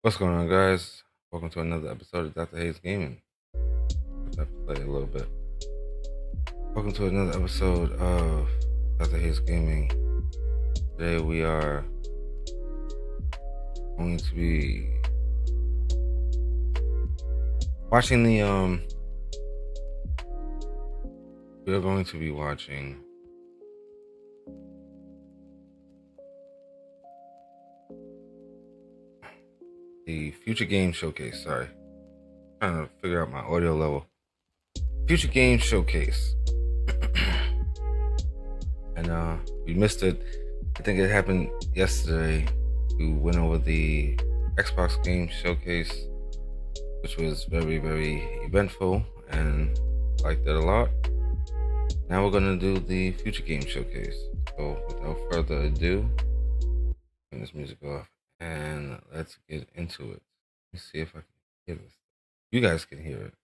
What's going on, guys? Welcome to another episode of Dr. Haze Gaming. I have to play a little bit. Welcome to another episode of Dr. Haze Gaming. Today we are going to be watching we are going to be watching the Future Game Showcase. Sorry, trying to figure out my audio level. Future Game Showcase. And we missed it. I think it happened yesterday. We went over the Xbox Game Showcase, which was very, very eventful, and liked it a lot. Now we're gonna do the Future Game Showcase. So without further ado, turn this music off and let's get into it. Let me see if I can hear this. You guys can hear it.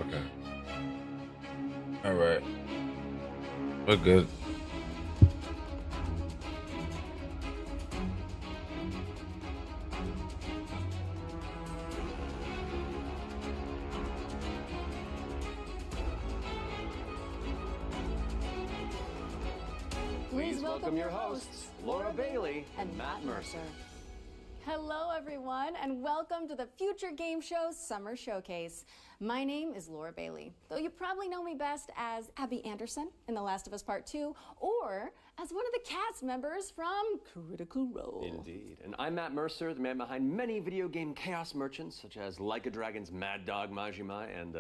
Okay. All right. We're good. Please welcome your hosts, Laura Bailey and Matt Mercer. Hello, everyone, and welcome to the Future Game Show Summer Showcase. My name is Laura Bailey, though you probably know me best as Abby Anderson in The Last of Us Part 2, or as one of the cast members from Critical Role. Indeed. And I'm Matt Mercer, the man behind many video game chaos merchants, such as Like a Dragon's Mad Dog Majima and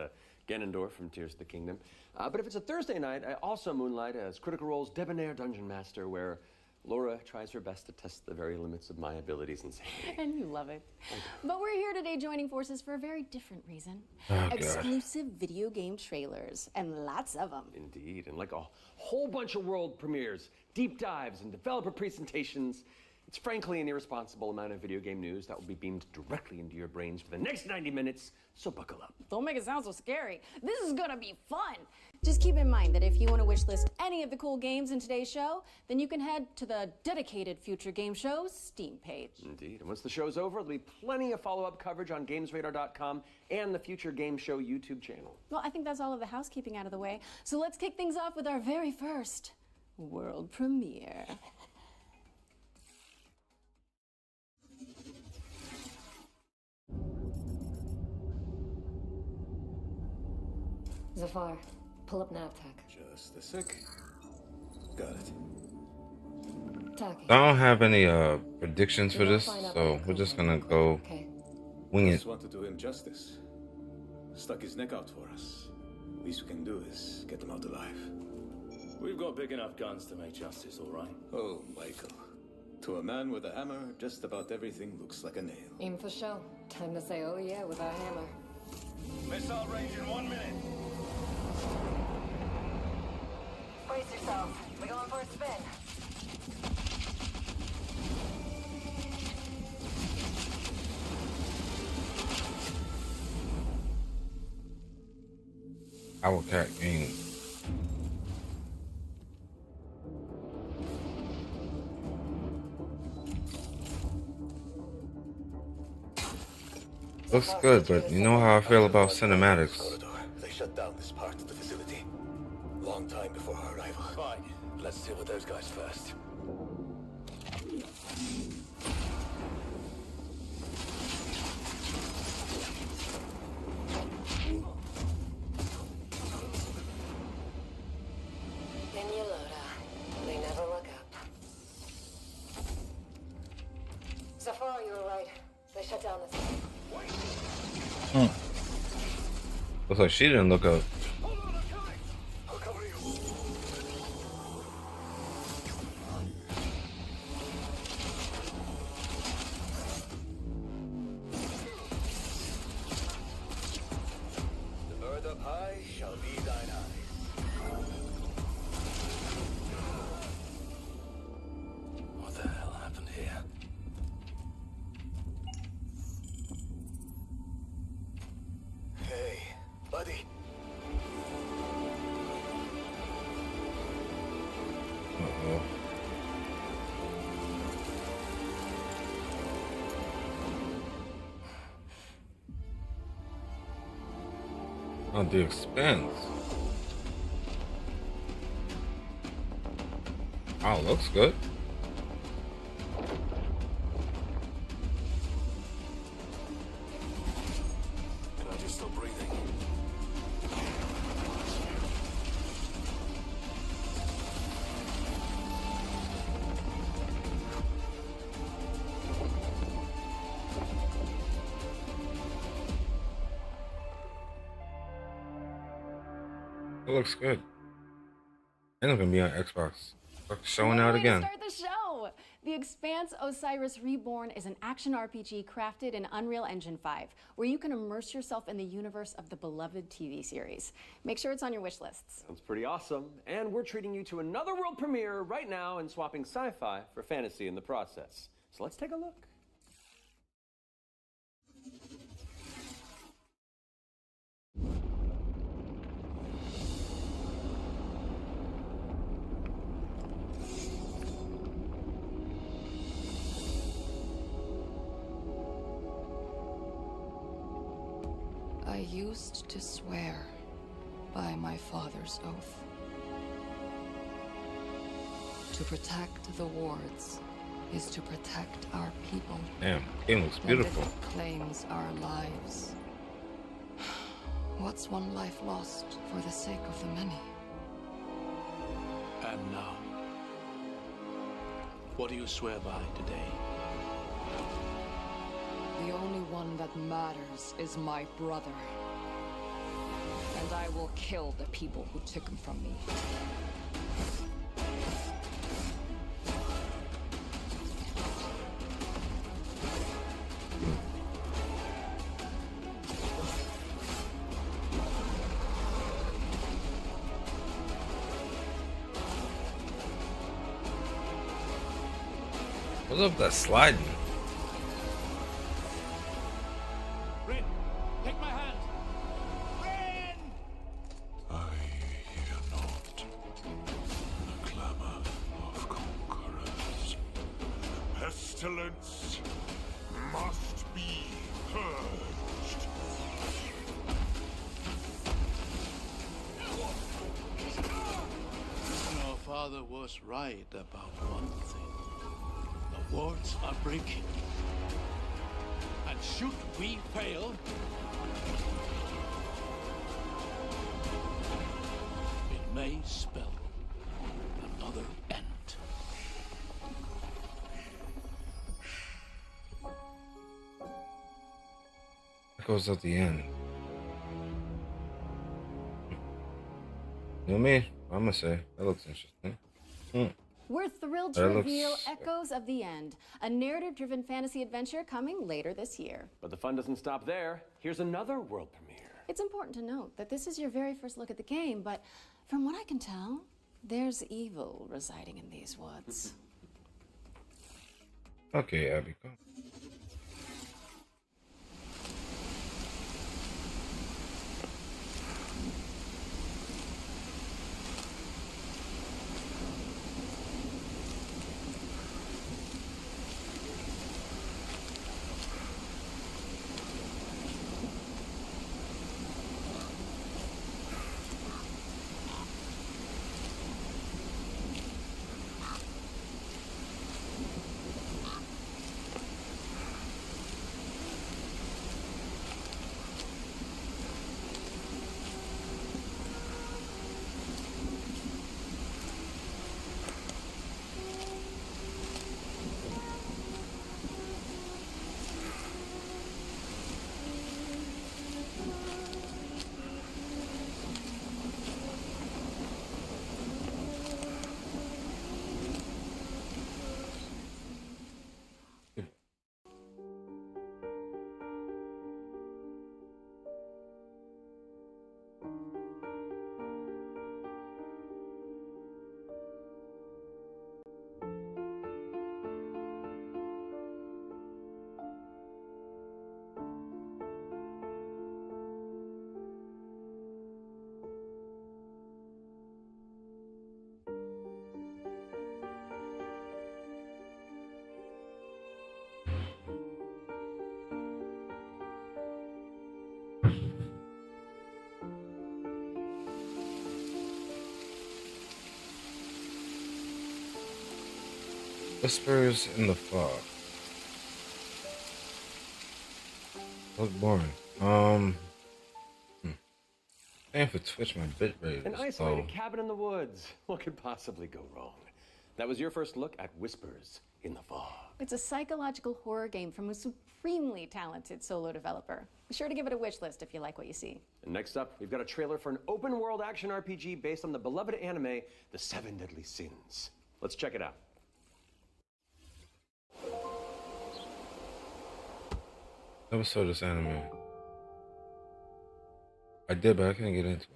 Ganondorf from Tears of the Kingdom. But if it's a Thursday night, I also moonlight as Critical Role's debonair dungeon master, where Laura tries her best to test the very limits of my abilities and sanity. And you love it. But we're here today joining forces for a very different reason. Oh, Exclusive video game trailers, and lots of them. Indeed. And like a whole bunch of world premieres, deep dives, and developer presentations, it's frankly an irresponsible amount of video game news that will be beamed directly into your brains for the next 90 minutes, so buckle up. Don't make it sound so scary. This is gonna be fun. Just keep in mind that if you want to wishlist any of the cool games in today's show, then you can head to the dedicated Future Game Show's Steam page. Indeed. And once the show's over, there'll be plenty of follow-up coverage on GamesRadar.com and the Future Game Show YouTube channel. Well, I think that's all of the housekeeping out of the way. So let's kick things off with our very first world premiere. Zafar, pull up NavTech. Just a sec. Got it. Taki. I don't have any predictions for this, so we're just gonna go Okay. wing it. Just want to do him justice. Stuck his neck out for us. Least we can do is get him out alive. We've got big enough guns to make justice, all right? Oh, Michael. To a man with a hammer, just about everything looks like a nail. Aim for show. Time to say oh yeah with our hammer. Missile range in 1 minute. Brace yourselves. We're going for a spin. Our cat game. Looks good, but you know how I feel about cinematics. Corridor. They shut down this part of the facility. Long time before our arrival. Fine. Let's deal with those guys first. Inulota. They never look up. Zafar, you were right. They shut down this. Looks like she didn't look up. I'll cover you. The bird up high shall be thine eyes. What the hell happened here? Oh, The Expanse. Wow, looks good. Glad you're still breathing. It looks good. And it's gonna be on Xbox. Showing What a out way again. to start the show! The Expanse Osiris Reborn is an action RPG crafted in Unreal Engine 5, where you can immerse yourself in the universe of the beloved TV series. Make sure it's on your wish lists. Sounds pretty awesome. And we're treating you to another world premiere right now and swapping sci-fi for fantasy in the process. So let's take a look. I used to swear by my father's oath to protect the wards is to protect our people. Damn, game looks beautiful. And if it claims our lives, what's one life lost for the sake of the many? And now, what do you swear by today? The only one that matters is my brother. And I will kill the people who took him from me. What's up with that sliding? Rin, take my hand! Rin! I hear not the clamor of conquerors. Pestilence must be purged. Our father was right about one thing. The wards are breaking. And should we fail, it may spell another end. That goes at the end. You know me? I'm gonna say that looks interesting. We're thrilled to That reveal looks- Echoes of the End, a narrative-driven fantasy adventure coming later this year. But the fun doesn't stop there. Here's another world premiere. It's important to note that this is your very first look at the game, but from what I can tell, there's evil residing in these woods. Okay, Abby, go. Whispers in the Fog. Look boring. Paying for Twitch, my bitrate An is isolated low. cabin in the woods. What could possibly go wrong? That was your first look at Whispers in the Fog. It's a psychological horror game from a supremely talented solo developer. Be sure to give it a wish list if you like what you see. And next up, we've got a trailer for an open-world action RPG based on the beloved anime, The Seven Deadly Sins. Let's check it out. Never saw this anime. I did, but I couldn't get into it.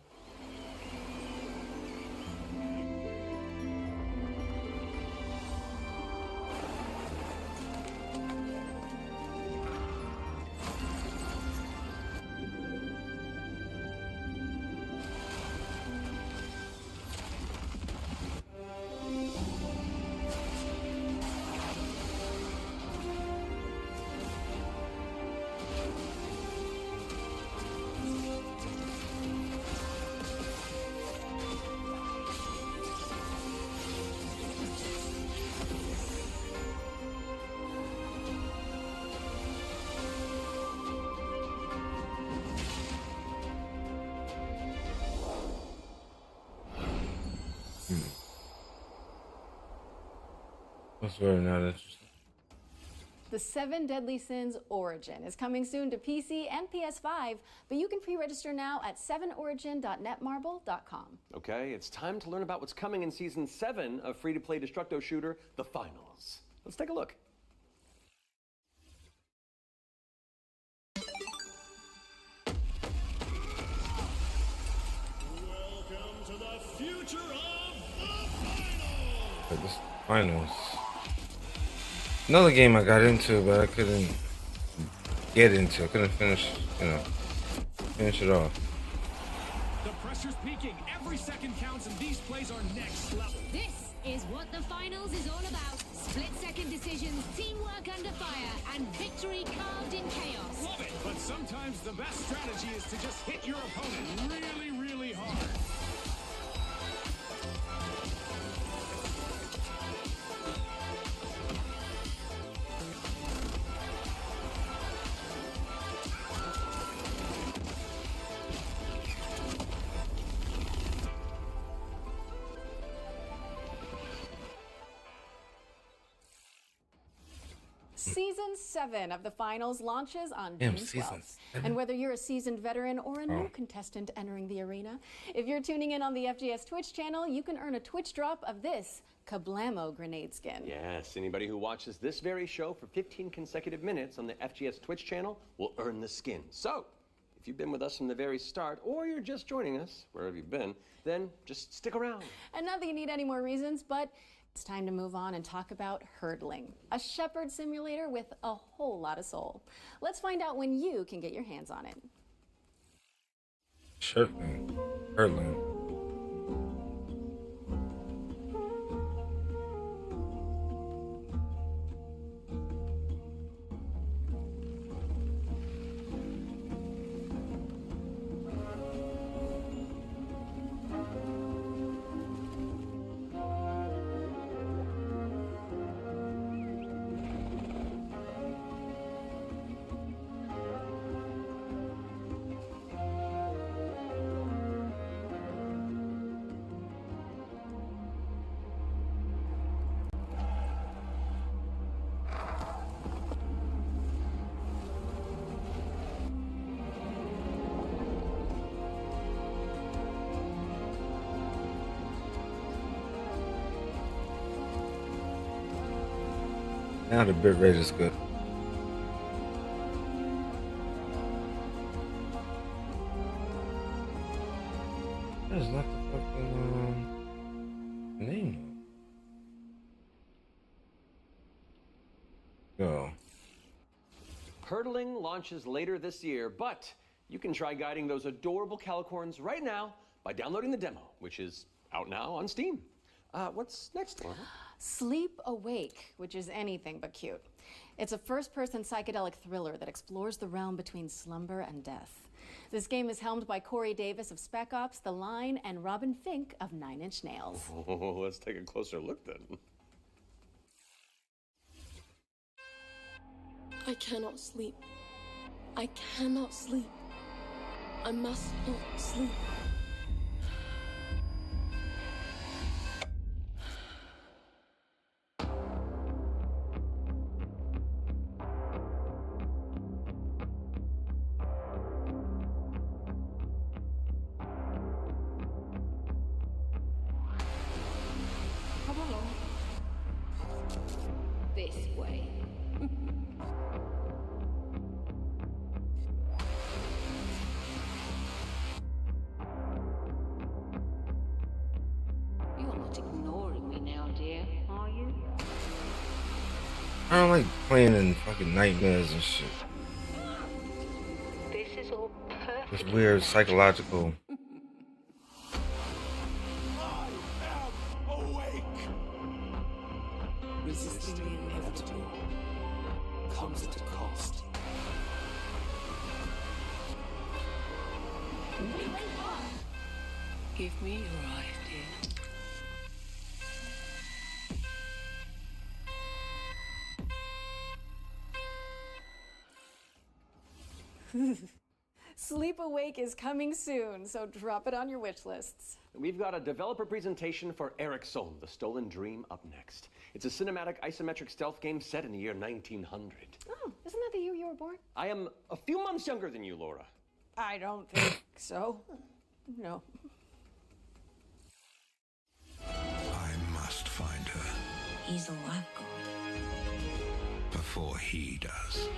That's very not interesting. The Seven Deadly Sins Origin is coming soon to PC and PS5, but you can pre-register now at 7origin.netmarble.com. Okay, it's time to learn about what's coming in Season 7 of free-to-play Destructo shooter, The Finals. Let's take a look. Welcome to the future of the But this finals. Another game I got into, but I couldn't get into. I couldn't finish, finish it off. The pressure's peaking. Every second counts, and these plays are next level. This is what the finals is all about. Split-second decisions, teamwork under fire, and victory carved in chaos. Love it, but sometimes the best strategy is to just hit your opponent really, really hard. Season 7 of the finals launches on Damn, June season 12th. 7. And whether you're a seasoned veteran or a new contestant entering the arena, if you're tuning in on the FGS Twitch channel, you can earn a Twitch drop of this Kablamo grenade skin. Yes, anybody who watches this very show for 15 consecutive minutes on the FGS Twitch channel will earn the skin. So, if you've been with us from the very start, or you're just joining us, wherever you've been, then just stick around. And not that you need any more reasons, but it's time to move on and talk about hurdling, a shepherd simulator with a whole lot of soul. Let's find out when you can get your hands on it. Hurdling. Hurdling. Now the bit rate is good. That is not the fucking name. Go. Hurdling launches later this year, but you can try guiding those adorable calicorns right now by downloading the demo, which is out now on Steam. What's next, Laura? Sleep Awake, which is anything but cute. It's a first-person psychedelic thriller that explores the realm between slumber and death. This game is helmed by Corey Davis of Spec Ops, The Line, and Robin Fink of Nine Inch Nails. Oh, let's take a closer look then. I cannot sleep. I cannot sleep. I must not sleep. Come along. This way. You're not ignoring me now, dear, are you? I don't like playing in fucking nightmares and shit. This is all perfect. It's weird psychological. Resisting the inevitable comes at a cost. Give me your eyes, dear. Sleep Awake is coming soon, so drop it on your wish lists. We've got a developer presentation for Eric Solm, The Stolen Dream, up next. It's a cinematic isometric stealth game set in the year 1900. Oh, isn't that the year you were born? I am a few months younger than you, Laura. I don't think so. No. I must find her He's a lab god. before he does.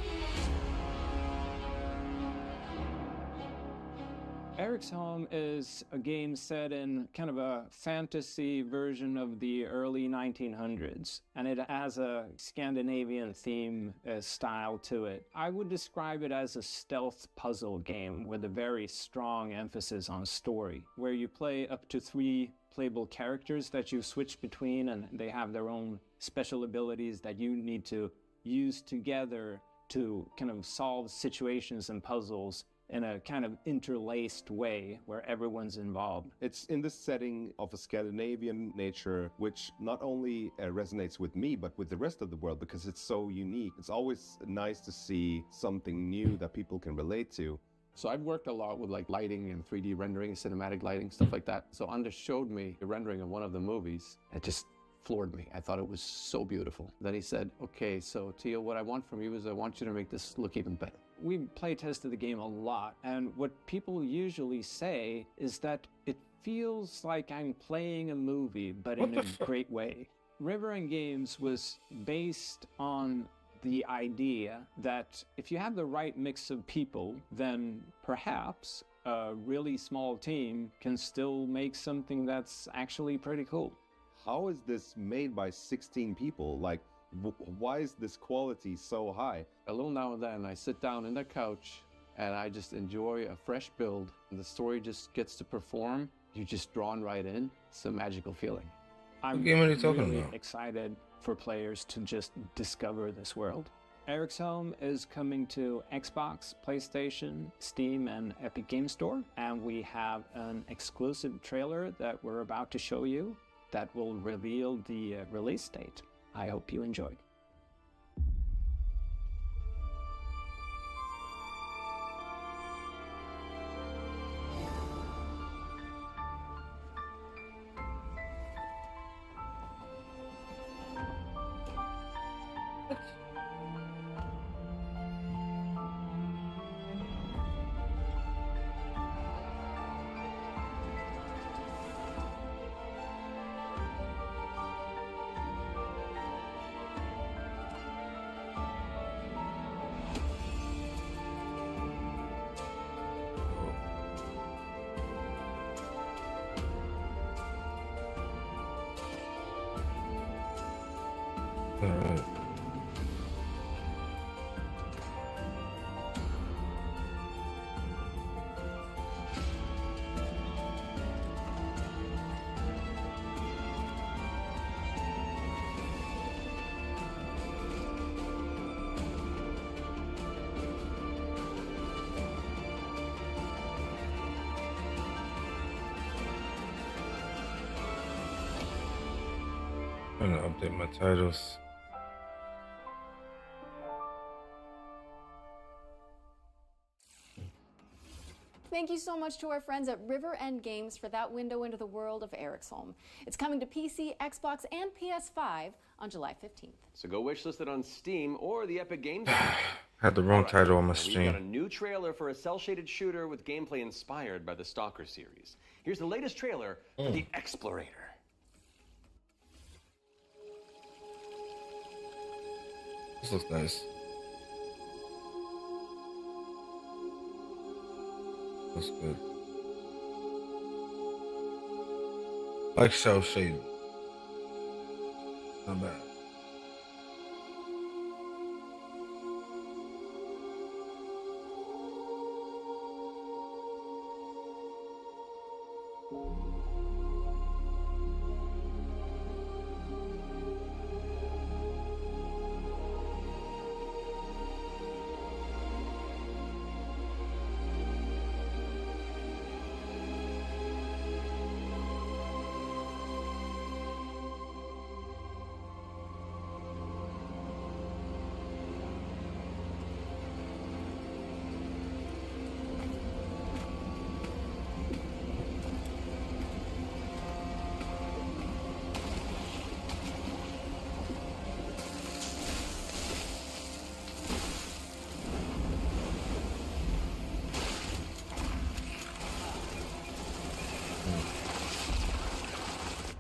Eric's Home is a game set in kind of a fantasy version of the early 1900s, and it has a Scandinavian theme style to it. I would describe it as a stealth puzzle game with a very strong emphasis on story, where you play up to 3 playable characters that you switch between, and they have their own special abilities that you need to use together to kind of solve situations and puzzles in a kind of interlaced way where everyone's involved. It's in this setting of a Scandinavian nature, which not only resonates with me, but with the rest of the world, because it's so unique. It's always nice to see something new that people can relate to. So I've worked a lot with like lighting and 3D rendering, cinematic lighting, stuff like that. So Anders showed me the rendering of one of the movies. It just floored me. I thought it was so beautiful. Then he said, okay, so Tio, what I want from you is I want you to make this look even better. We play tested the game a lot, and what people usually say is that it feels like I'm playing a movie, but in a great way. River and Games was based on the idea that if you have the right mix of people, then perhaps a really small team can still make something that's actually pretty cool. How is this made by 16 people? Like, why is this quality so high? A little now and then I sit down in the couch and I just enjoy a fresh build, and the story just gets to perform. You're just drawn right in. It's a magical feeling. I'm What game are you talking really about? excited for players to just discover this world. Eric's Home is coming to Xbox, PlayStation, Steam, and Epic Game Store, and we have an exclusive trailer that we're about to show you that will reveal the release date. I hope you enjoy. Alright. I'm gonna update my titles. Thank you so much to our friends at River End Games for that window into the world of Eric's It's coming to PC, Xbox, and PS5 on July 15th. So go wishlist it on Steam or the Epic Games Store. Had the wrong title on my We've stream. got a new trailer for a cel-shaded shooter with gameplay inspired by the Stalker series. Here's the latest trailer for The Explorator. This looks nice. Looks good. Like shell shading. Not bad.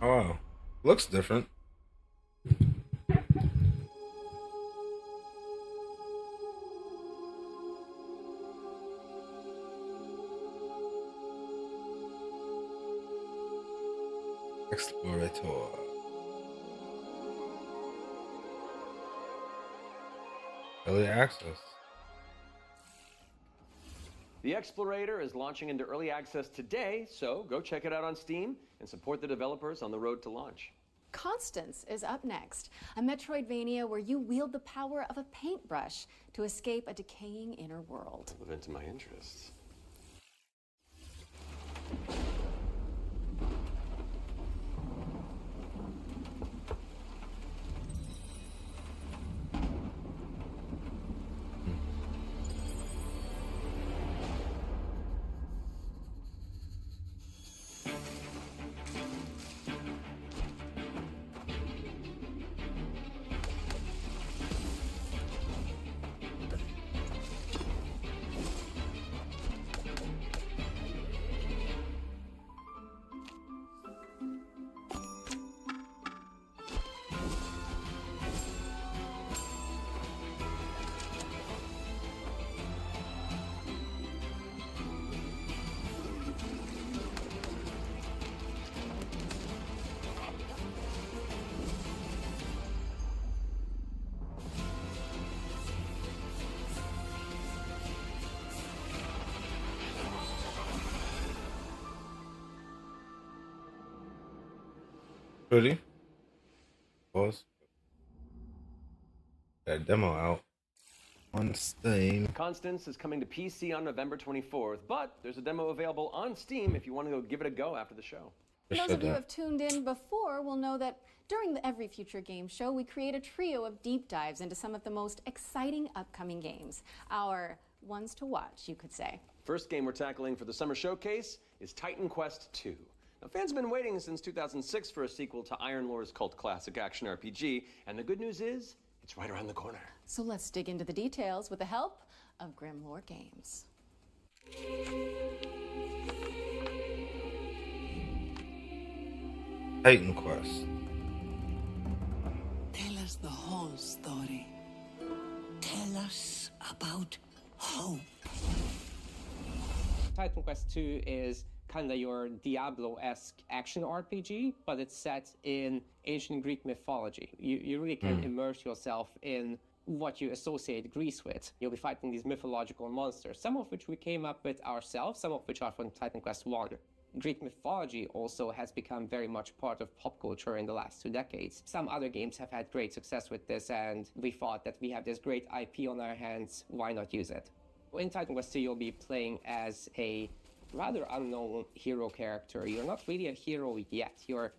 Oh, wow. Looks different. Explorator. Early access. The Explorator is launching into early access today, so go check it out on Steam and support the developers on the road to launch. Constance is up next, a Metroidvania where you wield the power of a paintbrush to escape a decaying inner world. Live into my interests. Pretty. Pause. That demo out on Steam. Constance is coming to PC on November 24th, but there's a demo available on Steam if you want to go give it a go after the show. Those of you who have tuned in before will know that during the Every Future Game Show, we create a trio of deep dives into some of the most exciting upcoming games. Our ones to watch, you could say. First game we're tackling for the summer showcase is Titan Quest II. Now, fans have been waiting since 2006 for a sequel to Iron Lore's cult classic action RPG, and the good news is, it's right around the corner. So let's dig into the details with the help of Grim Lore Games. Titan Quest. Tell us the whole story. Tell us about hope. Titan Quest 2 is kind of your Diablo-esque action RPG, but it's set in ancient Greek mythology. You really can immerse yourself in what you associate Greece with. You'll be fighting these mythological monsters, some of which we came up with ourselves, some of which are from Titan Quest 1. Greek mythology also has become very much part of pop culture in the last 2 decades. Some other games have had great success with this, and we thought that we have this great IP on our hands, why not use it? In Titan Quest 2, you'll be playing as a rather unknown hero character. You're not really a hero yet. You're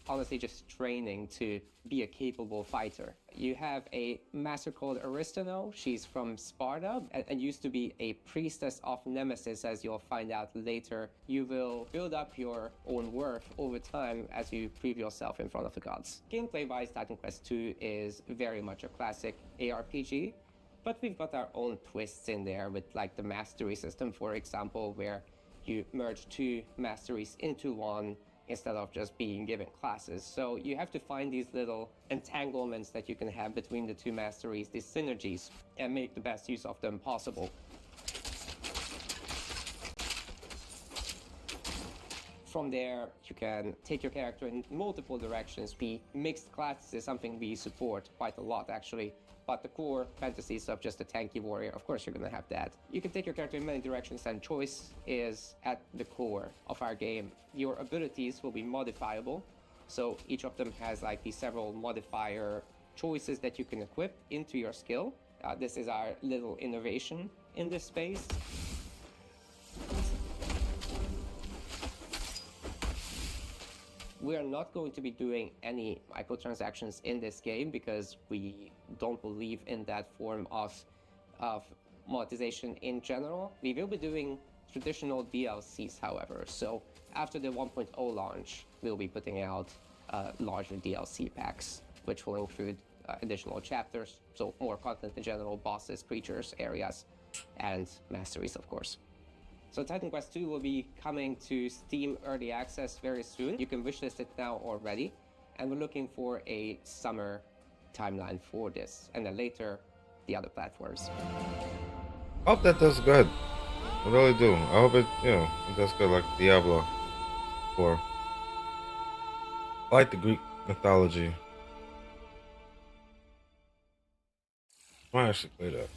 honestly just training to be a capable fighter. You have a master called Aristano. She's from Sparta and used to be a priestess of Nemesis, as you'll find out later. You will build up your own worth over time as you prove yourself in front of the gods. Gameplay-wise, Titan Quest II is very much a classic ARPG, but we've got our own twists in there with like the mastery system, for example, where you merge two masteries into one instead of just being given classes. So you have to find these little entanglements that you can have between the two masteries, these synergies, and make the best use of them possible. From there, you can take your character in multiple directions. The mixed classes is something we support quite a lot, actually. But the core fantasies of just a tanky warrior, of course you're gonna have that. You can take your character in many directions, and choice is at the core of our game. Your abilities will be modifiable, so each of them has like these several modifier choices that you can equip into your skill. This is our little innovation in this space. We are not going to be doing any microtransactions in this game because we don't believe in that form of monetization in general. We will be doing traditional DLCs, however. So after the 1.0 launch, we'll be putting out larger DLC packs, which will include additional chapters, so more content in general, bosses, creatures, areas, and masteries, of course. So Titan Quest II will be coming to Steam Early Access very soon. You can wishlist it now already. And we're looking for a summer timeline for this. And then later, the other platforms. I hope that does good. I really do. I hope it, it does good like Diablo 4. I like the Greek mythology. I might actually play that.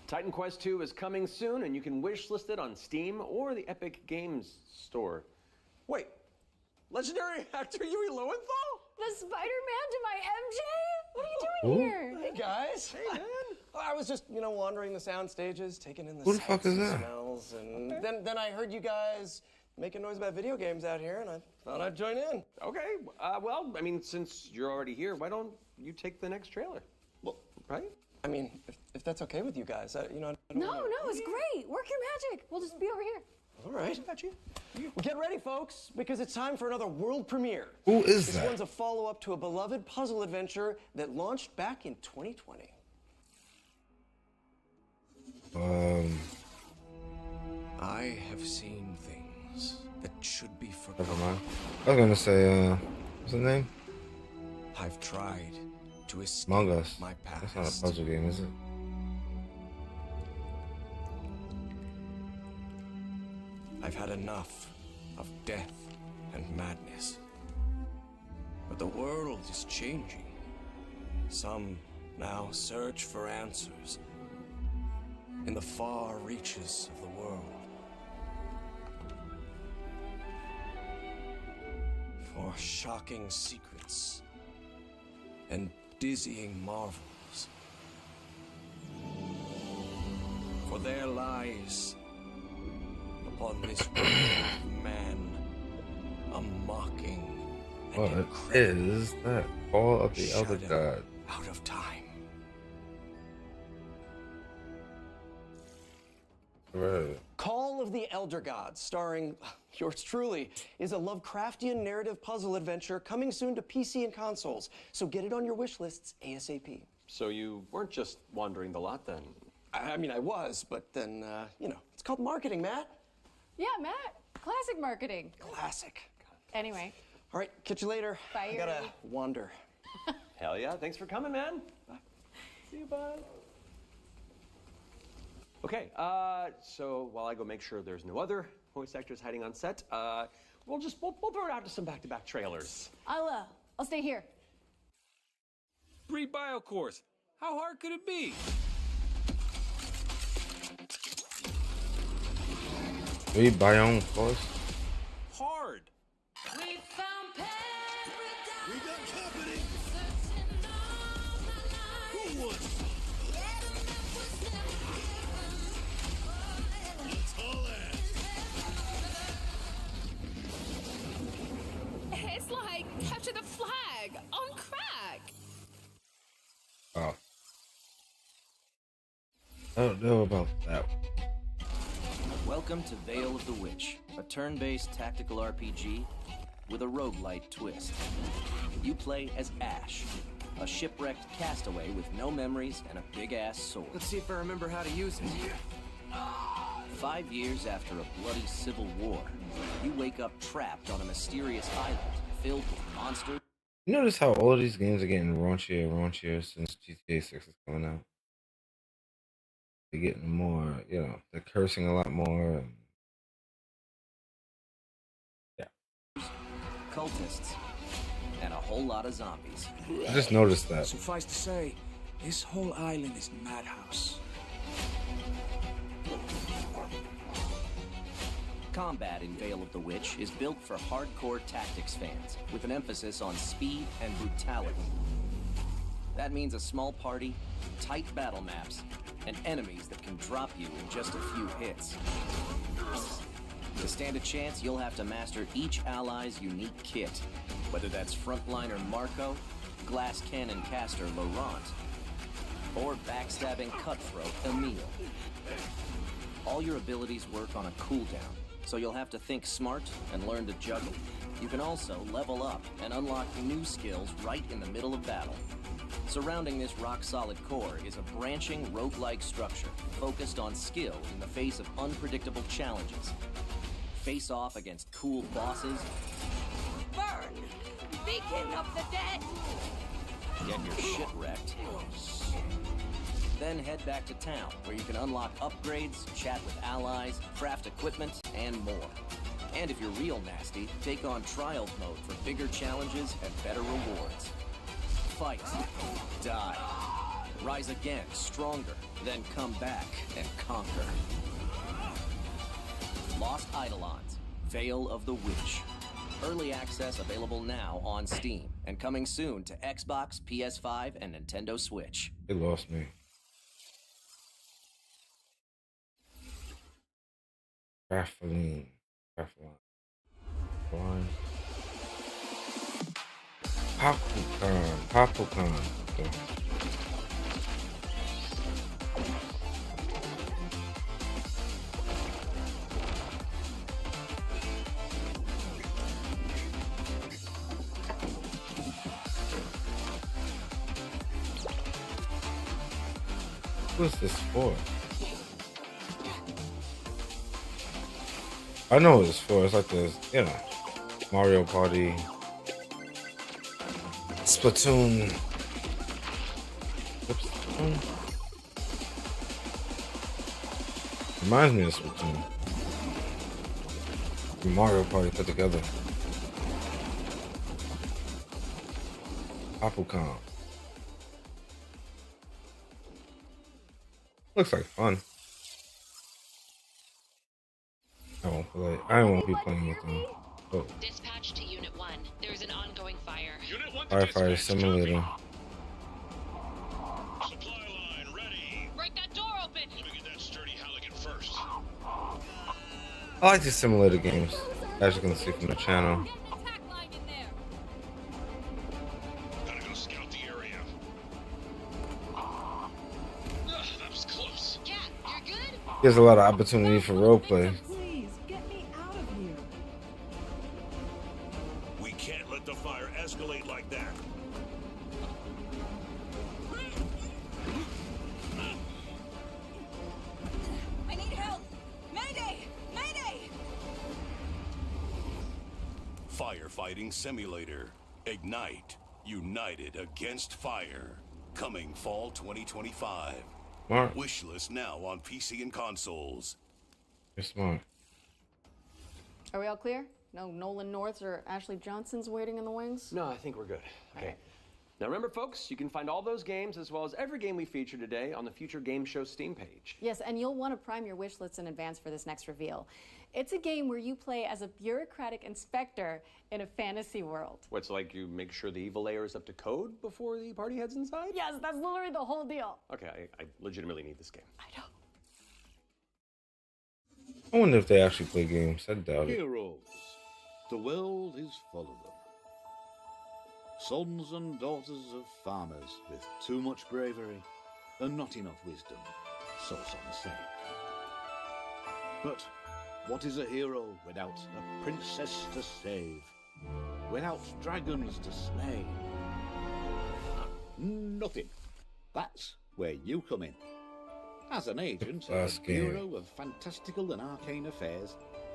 Titan Quest II is coming soon, and you can wishlist it on Steam or the Epic Games Store. Wait, legendary actor Yui Lowenthal? The Spider-Man to my MJ? What are you doing here? Hey guys. Hey man. I was just, wandering the sound stages, taking in the Who the sights fuck is and that? smells, and then I heard you guys making noise about video games out here, and I thought I'd join in. Okay, well, I mean, since you're already here, why don't you take the next trailer? Well, right? I mean, if that's okay with you guys, I don't No, wanna... it's great. Work your magic. We'll just be over here. All right. Got you. Well, get ready, folks, because it's time for another world premiere. Who is this that? one's a follow-up to a beloved puzzle adventure that launched back in 2020. I have seen things that should be Never forgotten. mind. I was gonna say, what's the name? I've tried to escape Among Us. my past. That's not a puzzle game, is it? I've had enough of death and madness. But the world is changing. Some now search for answers in the far reaches of the world. For shocking secrets and dizzying marvels. For there lies upon this world of man a mocking and What incredible is that? All of the other shadow gods. out of time. Right. Call of the Elder Gods, starring yours truly, is a Lovecraftian narrative puzzle adventure coming soon to PC and consoles. So get it on your wish lists ASAP. So you weren't just wandering the lot then? I mean, I was, but then, it's called marketing, Matt. Yeah, Matt. Classic marketing. Classic. Anyway. All right, catch you later. Bye, I gotta Yuri. wander. Hell yeah, thanks for coming, man. Bye. See you, bud. Okay, so while I go make sure there's no other voice actors hiding on set, we'll throw it out to some back-to-back trailers. I'll stay here. Read bio course. How hard could it be? Read Biome course. Hard. We found paradise. We got company. Who wants some? Let's all ask. It's like capture the flag on crack. I don't know about that. Welcome to Veil of the Witch, a turn-based tactical RPG with a roguelite twist. You play as Ash, a shipwrecked castaway with no memories and a big-ass sword. Let's see if I remember how to use it. 5 years after a bloody civil war, you wake up trapped on a mysterious island filled with monsters. You notice how all of these games are getting raunchier and raunchier since GTA 6 is coming out? They're getting more, you know, they're cursing a lot more. And yeah. Cultists, and a whole lot of zombies. I just noticed that. Suffice to say, this whole island is a madhouse. Combat in Veil of the Witch is built for hardcore tactics fans, with an emphasis on speed and brutality. That means a small party, tight battle maps, and enemies that can drop you in just a few hits. To stand a chance, you'll have to master each ally's unique kit, whether that's frontliner Marco, glass cannon caster Laurent, or backstabbing cutthroat Emile. All your abilities work on a cooldown, so you'll have to think smart and learn to juggle. You can also level up and unlock new skills right in the middle of battle. Surrounding this rock-solid core is a branching roguelike structure focused on skill in the face of unpredictable challenges. Face off against cool bosses. Burn! Beacon of the dead! Get your shit wrecked. Then head back to town, where you can unlock upgrades, chat with allies, craft equipment, and more. And if you're real nasty, take on Trials mode for bigger challenges and better rewards. Fight, die, rise again, stronger, then come back and conquer. Lost Eidolons, Veil of the Witch. Early access available now on Steam, and coming soon to Xbox, PS5, and Nintendo Switch. They lost me. Raffaline. Blind. Papukan. Okay. What's this for? I know what it's for. It's like this, you know, Mario Party, Splatoon. What's Splatoon? Reminds me of Splatoon. Mario Party put together. Papukan. Looks like fun. I won't be playing with them. Oh. Dispatch to Unit 1. There's an ongoing fire. Firefighter Simulator. Supply line ready. Break that door open. Let me get that sturdy Halligan first. I like these simulator games, as you can see from the channel. Gotta go scout the area. That was close. Cat, you're good? There's a lot of opportunity for roleplay. Please, get me out of here. We can't let the fire escalate like that. I need help. Mayday! Mayday! Firefighting Simulator. Ignite. United Against Fire. Coming fall 2025. Smart. Wishlist now on PC and consoles. You're smart. Are we all clear? No Nolan Norths or Ashley Johnsons waiting in the wings? No, I think we're good. Okay. Now remember, folks, you can find all those games as well as every game we feature today on the Future Game Show Steam page. Yes, and you'll want to prime your wish lists in advance for this next reveal. It's a game where you play as a bureaucratic inspector in a fantasy world. What's like you make sure the evil layer is up to code before the party heads inside? Yes, that's literally the whole deal. Okay, I legitimately need this game. I know. I wonder if they actually play games. I doubt it. Heroes. The world is full of them. Sons and daughters of farmers with too much bravery and not enough wisdom. so some say. But what is a hero without a princess to save? Without dragons to slay? Nothing. That's where you come in. As an agent at the Bureau of Fantastical and Arcane Affairs,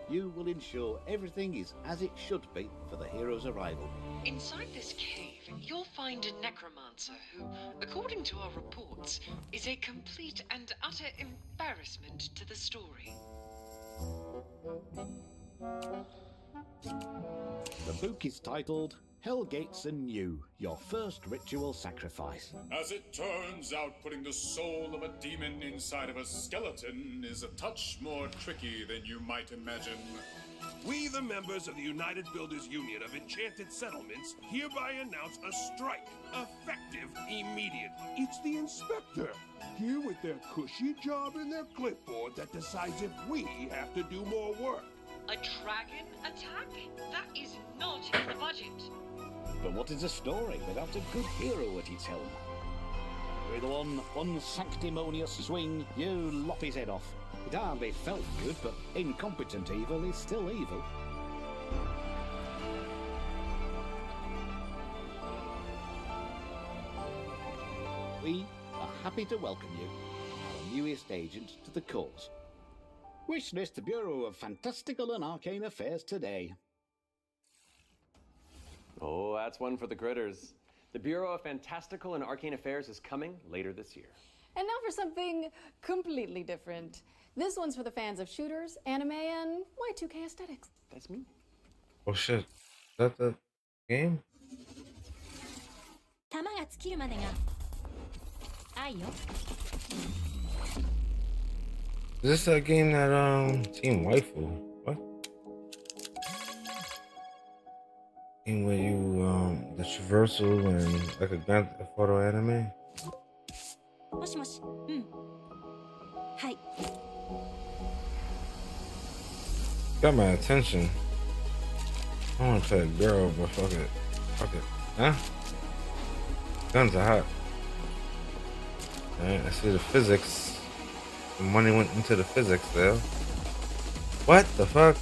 you will ensure everything is as it should be for the hero's arrival. Inside this cave, you'll find a necromancer who, according to our reports, is a complete and utter embarrassment to the story. The book is titled Hellgates Anew, Your First Ritual Sacrifice. As it turns out, putting the soul of a demon inside of a skeleton is a touch more tricky than you might imagine. We, the members of the United Builders Union of Enchanted Settlements, hereby announce a strike, effective immediate. It's the inspector, here with their cushy job and their clipboard that decides if we have to do more work. A dragon attack? That is not in the budget. But what is a story without a good hero at its helm? With one unsanctimonious swing, you lop his head off. It hardly felt good, but incompetent evil is still evil. We are happy to welcome you, our newest agent to the cause. Wish list the Bureau of Fantastical and Arcane Affairs today. Oh, that's one for the critters. The Bureau of Fantastical and Arcane Affairs is coming later this year. And now for something completely different. This one's for the fans of shooters, anime, and Y2K aesthetics. That's me. Oh shit. Is that the game? Is this that game that Team Waifu? What? Game where you the traversal and like a Grand Theft Auto anime? Got my attention. I want to play a girl, but fuck it. Fuck it. Huh? Guns are hot. Alright, I see the physics. The money went into the physics there. What the fuck?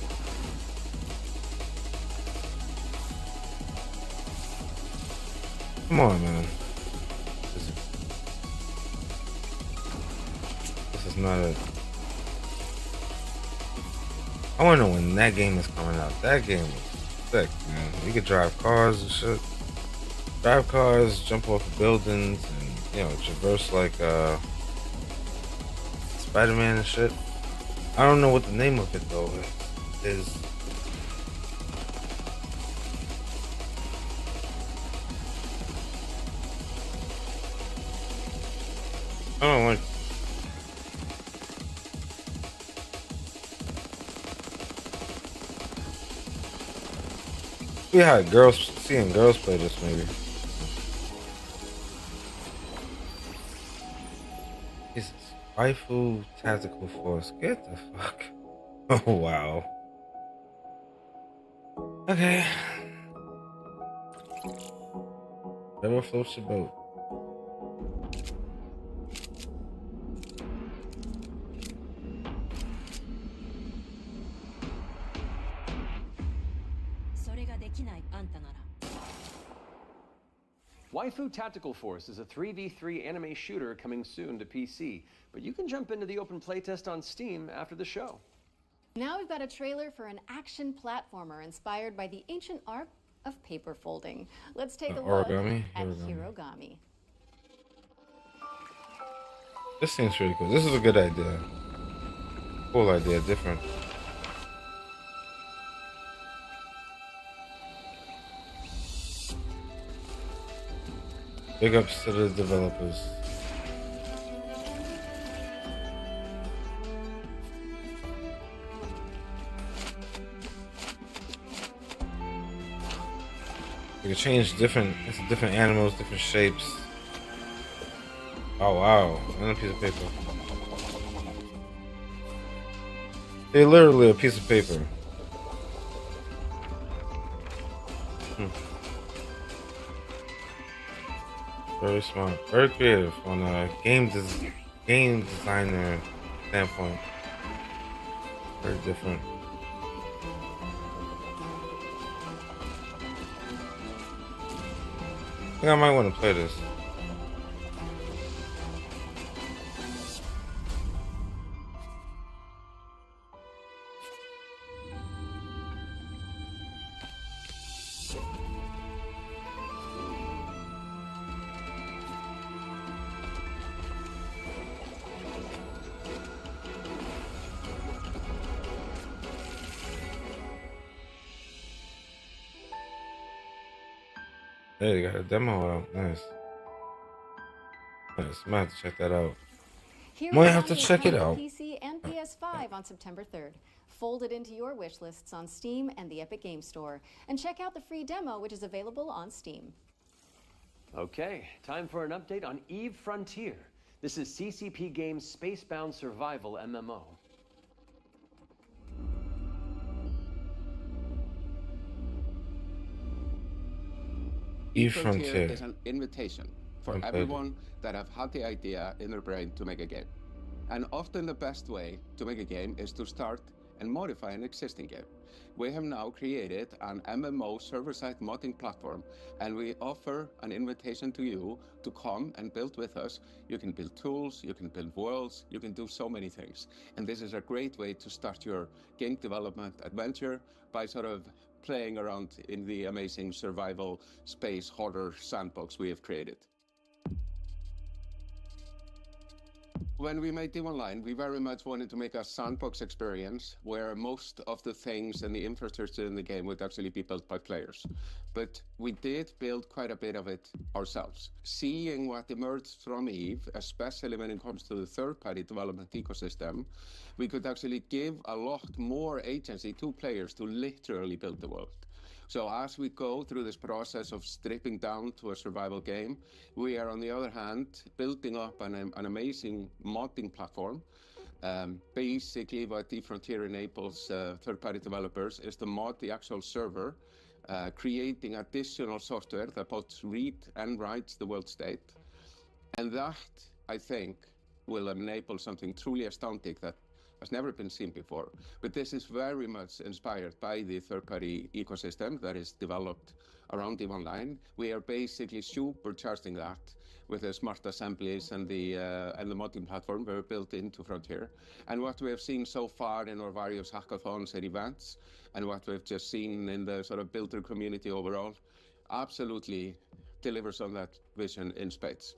Come on, man. This is not it. I wanna know when that game is coming out. That game was sick, man. You could drive cars and shit. Drive cars, jump off of buildings, and you know, traverse like Spider-Man and shit. I don't know what the name of it though is. I don't like. We had seeing girls play this maybe. Jesus. Waifu Tactical Force. Get the fuck. Oh wow. Okay. Whatever floats your boat. Waifu Tactical Force is a 3v3 anime shooter coming soon to PC, but you can jump into the open playtest on Steam after the show. Now we've got a trailer for an action platformer inspired by the ancient art of paper folding. Let's take a look at Hirogami. This seems really cool. This is a good idea. Cool idea, different. Big ups to the developers. You can change different animals, different shapes. Oh wow, and a piece of paper. They're literally a piece of paper. Very smart, very creative on game design. game designer standpoint, very different. I think I might want to play this. Hey, they got a demo out. Nice. Nice. Might have to check that out. Might have to check it out. PC and PS5 on September 3rd. Fold it into your wish lists on Steam and the Epic Games Store. And check out the free demo, which is available on Steam. Okay, time for an update on Eve Frontier. This is CCP Games' Spacebound Survival MMO. Eve Frontier is an invitation for everyone that have had the idea in their brain to make a game. And often the best way to make a game is to start and modify an existing game. We have now created an MMO server-side modding platform, and we offer an invitation to you to come and build with us. You can build tools, you can build worlds, you can do so many things. And this is a great way to start your game development adventure by sort of playing around in the amazing survival space horror sandbox we have created. When we made Eve Online, we very much wanted to make a sandbox experience where most of the things and the infrastructure in the game would actually be built by players. But we did build quite a bit of it ourselves. Seeing what emerged from Eve, especially when it comes to the third-party development ecosystem, we could actually give a lot more agency to players to literally build the world. So as we go through this process of stripping down to a survival game, we are on the other hand building up an amazing modding platform. Basically what Eve Frontier enables third-party developers is to mod the actual server, creating additional software that both reads and writes the world state. And that, I think, will enable something truly astounding that has never been seen before. But this is very much inspired by the third-party ecosystem that is developed around Eve Online. We are basically supercharging that with the smart assemblies and the modding platform we're built into Frontier. And what we have seen so far in our various hackathons and events, and what we've just seen in the sort of builder community overall, absolutely delivers on that vision in spades.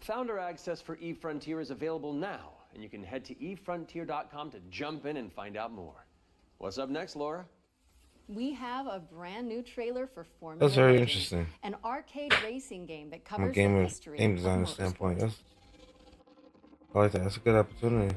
Founder access for Eve Frontier is available now, and you can head to evefrontier.com to jump in and find out more. What's up next, Laura? We have a brand new trailer for Formula That's very Legends, interesting. an arcade racing game that From a covers the history game of designer motorsport. standpoint, I like that. That's a good opportunity.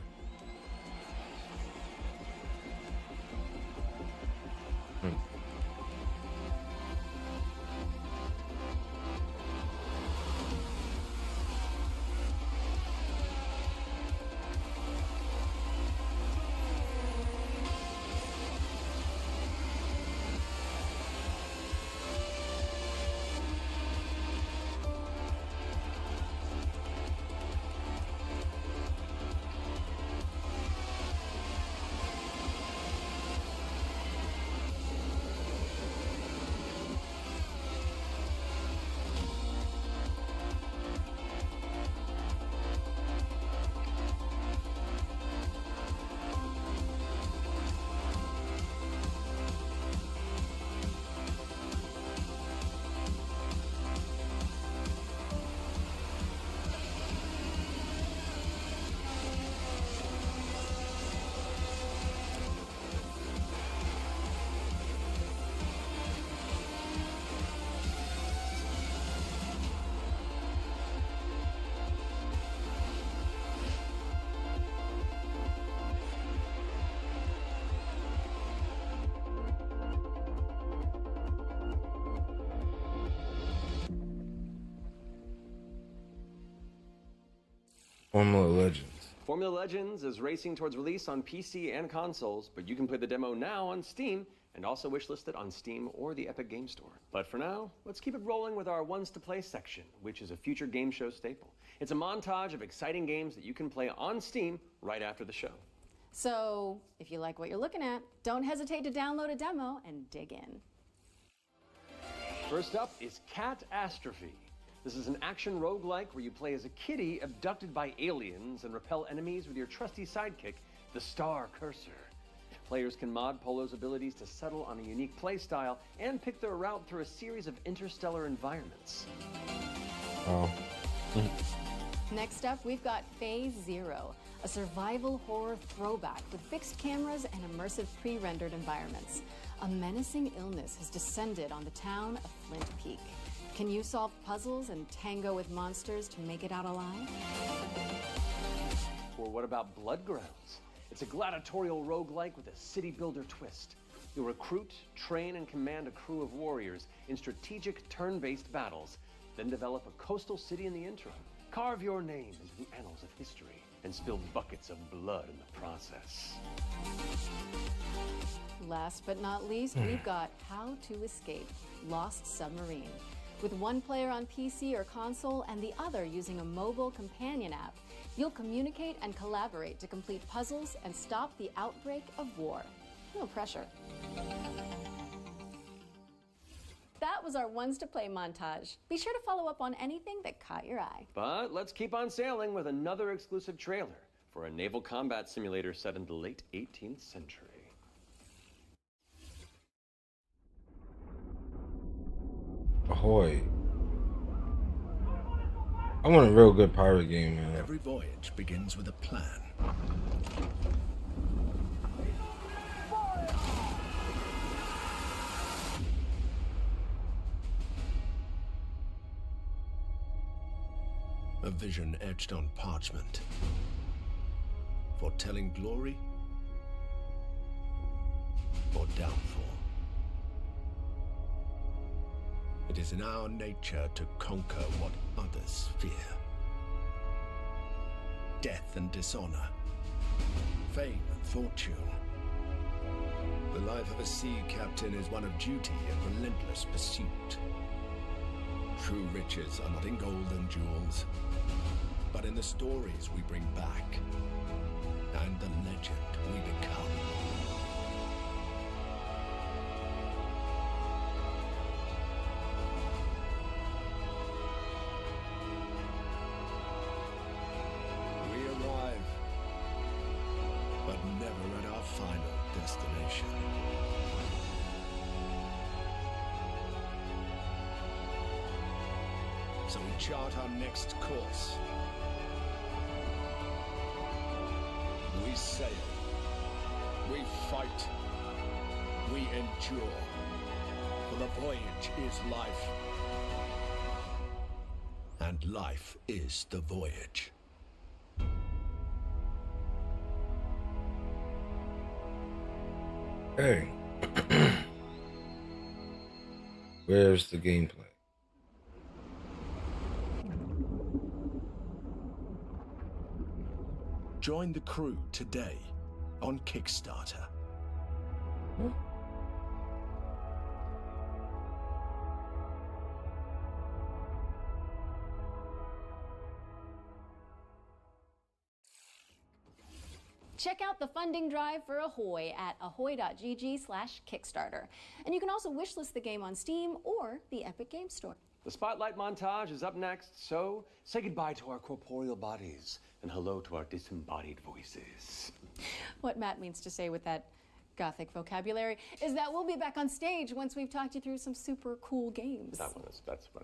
Formula Legends. Formula Legends is racing towards release on PC and consoles, but you can play the demo now on Steam and also wishlisted on Steam or the Epic Game Store. But for now, let's keep it rolling with our Ones to Play section, which is a future game show staple. It's a montage of exciting games that you can play on Steam right after the show. So, if you like what you're looking at, don't hesitate to download a demo and dig in. First up is Catastrophe. This is an action roguelike where you play as a kitty abducted by aliens and repel enemies with your trusty sidekick, the Star Cursor. Players can mod Polo's abilities to settle on a unique playstyle and pick their route through a series of interstellar environments. Oh. Next up, we've got Phase Zero, a survival horror throwback with fixed cameras and immersive pre-rendered environments. A menacing illness has descended on the town of Flint Peak. Can you solve puzzles and tango with monsters to make it out alive? Or what about Bloodgrounds? It's a gladiatorial roguelike with a city builder twist. You'll recruit, train, and command a crew of warriors in strategic turn-based battles, then develop a coastal city in the interim. Carve your name into the annals of history and spill buckets of blood in the process. Last but not least, we've got How to Escape, Lost Submarine. With one player on PC or console and the other using a mobile companion app, you'll communicate and collaborate to complete puzzles and stop the outbreak of war. No pressure. That was our Ones to Play montage. Be sure to follow up on anything that caught your eye. But let's keep on sailing with another exclusive trailer for a naval combat simulator set in the late 18th century. Ahoy. I want a real good pirate game, man. Every voyage begins with a plan. A vision etched on parchment, foretelling glory or downfall. It is in our nature to conquer what others fear. Death and dishonor, fame and fortune. The life of a sea captain is one of duty and relentless pursuit. True riches are not in gold and jewels, but in the stories we bring back and the legend we become. We arrive, but never at our final destination. So we chart our next course. We sail. We fight. We endure. For the voyage is life. And life is the voyage. Hey. Where's the gameplay? Join the crew today on Kickstarter. Check out the funding drive for Ahoy at ahoy.gg/Kickstarter. And you can also wishlist the game on Steam or the Epic Game Store. The Spotlight montage is up next, so say goodbye to our corporeal bodies and hello to our disembodied voices. What Matt means to say with that gothic vocabulary is that we'll be back on stage once we've talked you through some super cool games. That's what I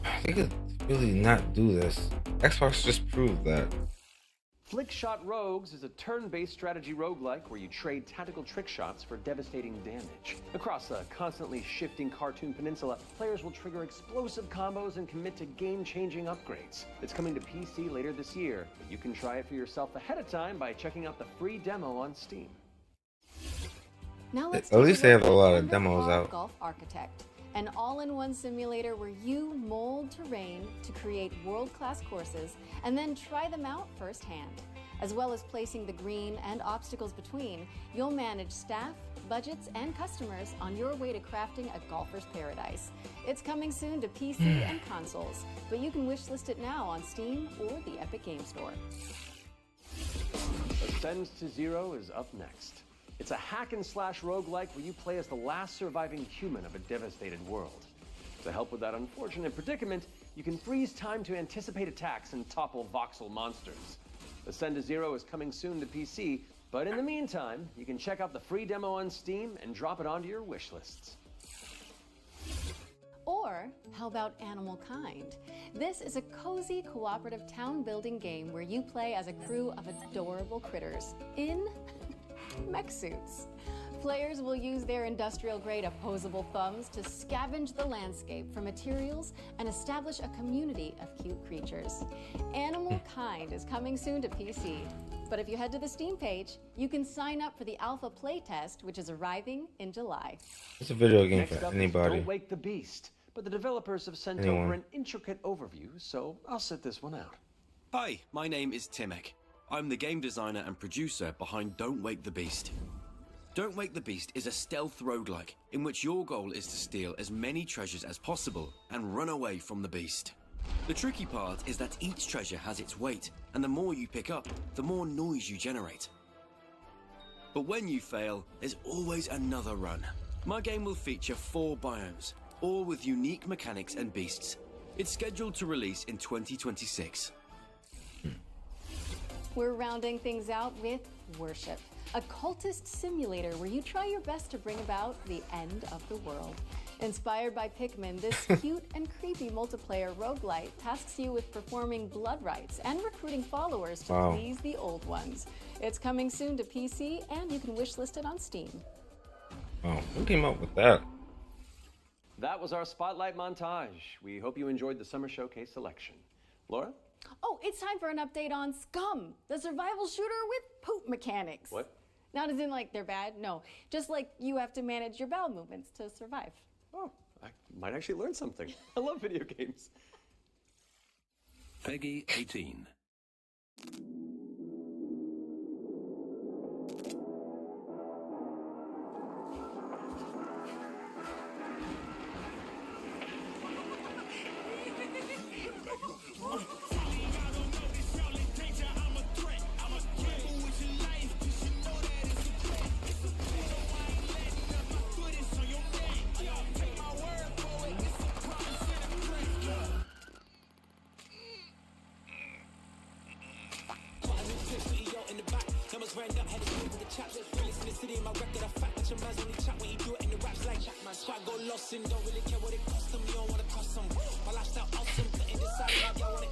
meant. They could really not do this. Xbox just proved that. Flickshot Rogues is a turn-based strategy roguelike where you trade tactical trick shots for devastating damage. Across a constantly shifting cartoon peninsula, players will trigger explosive combos and commit to game-changing upgrades. It's coming to PC later this year, but you can try it for yourself ahead of time by checking out the free demo on Steam. Now let's At least they have a lot of Thunderful demos out. Golf Architect, an all-in-one simulator where you mold terrain to create world-class courses and then try them out firsthand. As well as placing the green and obstacles between, you'll manage staff, budgets, and customers on your way to crafting a golfer's paradise. It's coming soon to PC and consoles, but you can wishlist it now on Steam or the Epic Game Store. Ascend to Zero is up next. It's a hack-and-slash roguelike where you play as the last surviving human of a devastated world. To help with that unfortunate predicament, you can freeze time to anticipate attacks and topple voxel monsters. Ascend to Zero is coming soon to PC, but in the meantime, you can check out the free demo on Steam and drop it onto your wish lists. Or how about Animal Kind? This is a cozy cooperative town building game where you play as a crew of adorable critters in mech suits. Players will use their industrial-grade opposable thumbs to scavenge the landscape for materials and establish a community of cute creatures. Animal Kind is coming soon to PC. But if you head to the Steam page, you can sign up for the alpha playtest, which is arriving in July. It's a video game Next for up is anybody. Don't Wake the Beast, but the developers have sent Anyone. over an intricate overview, so I'll sit this one out. Hi, my name is Timek. I'm the game designer and producer behind Don't Wake the Beast. Don't Wake the Beast is a stealth roguelike in which your goal is to steal as many treasures as possible and run away from the beast. The tricky part is that each treasure has its weight, and the more you pick up, the more noise you generate. But when you fail, there's always another run. My game will feature 4 biomes, all with unique mechanics and beasts. It's scheduled to release in 2026. We're rounding things out with Worship, a cultist simulator where you try your best to bring about the end of the world. Inspired by Pikmin, this cute and creepy multiplayer roguelite tasks you with performing blood rites and recruiting followers to Wow. please the old ones. It's coming soon to PC, and you can wishlist it on Steam. Oh, who came up with that? That was our Spotlight montage. We hope you enjoyed the Summer Showcase selection. Laura? Oh, it's time for an update on Scum, the survival shooter with poop mechanics. What? Not as in like they're bad, no. Just like you have to manage your bowel movements to survive. Oh, I might actually learn something. I love video games. Peggy 18.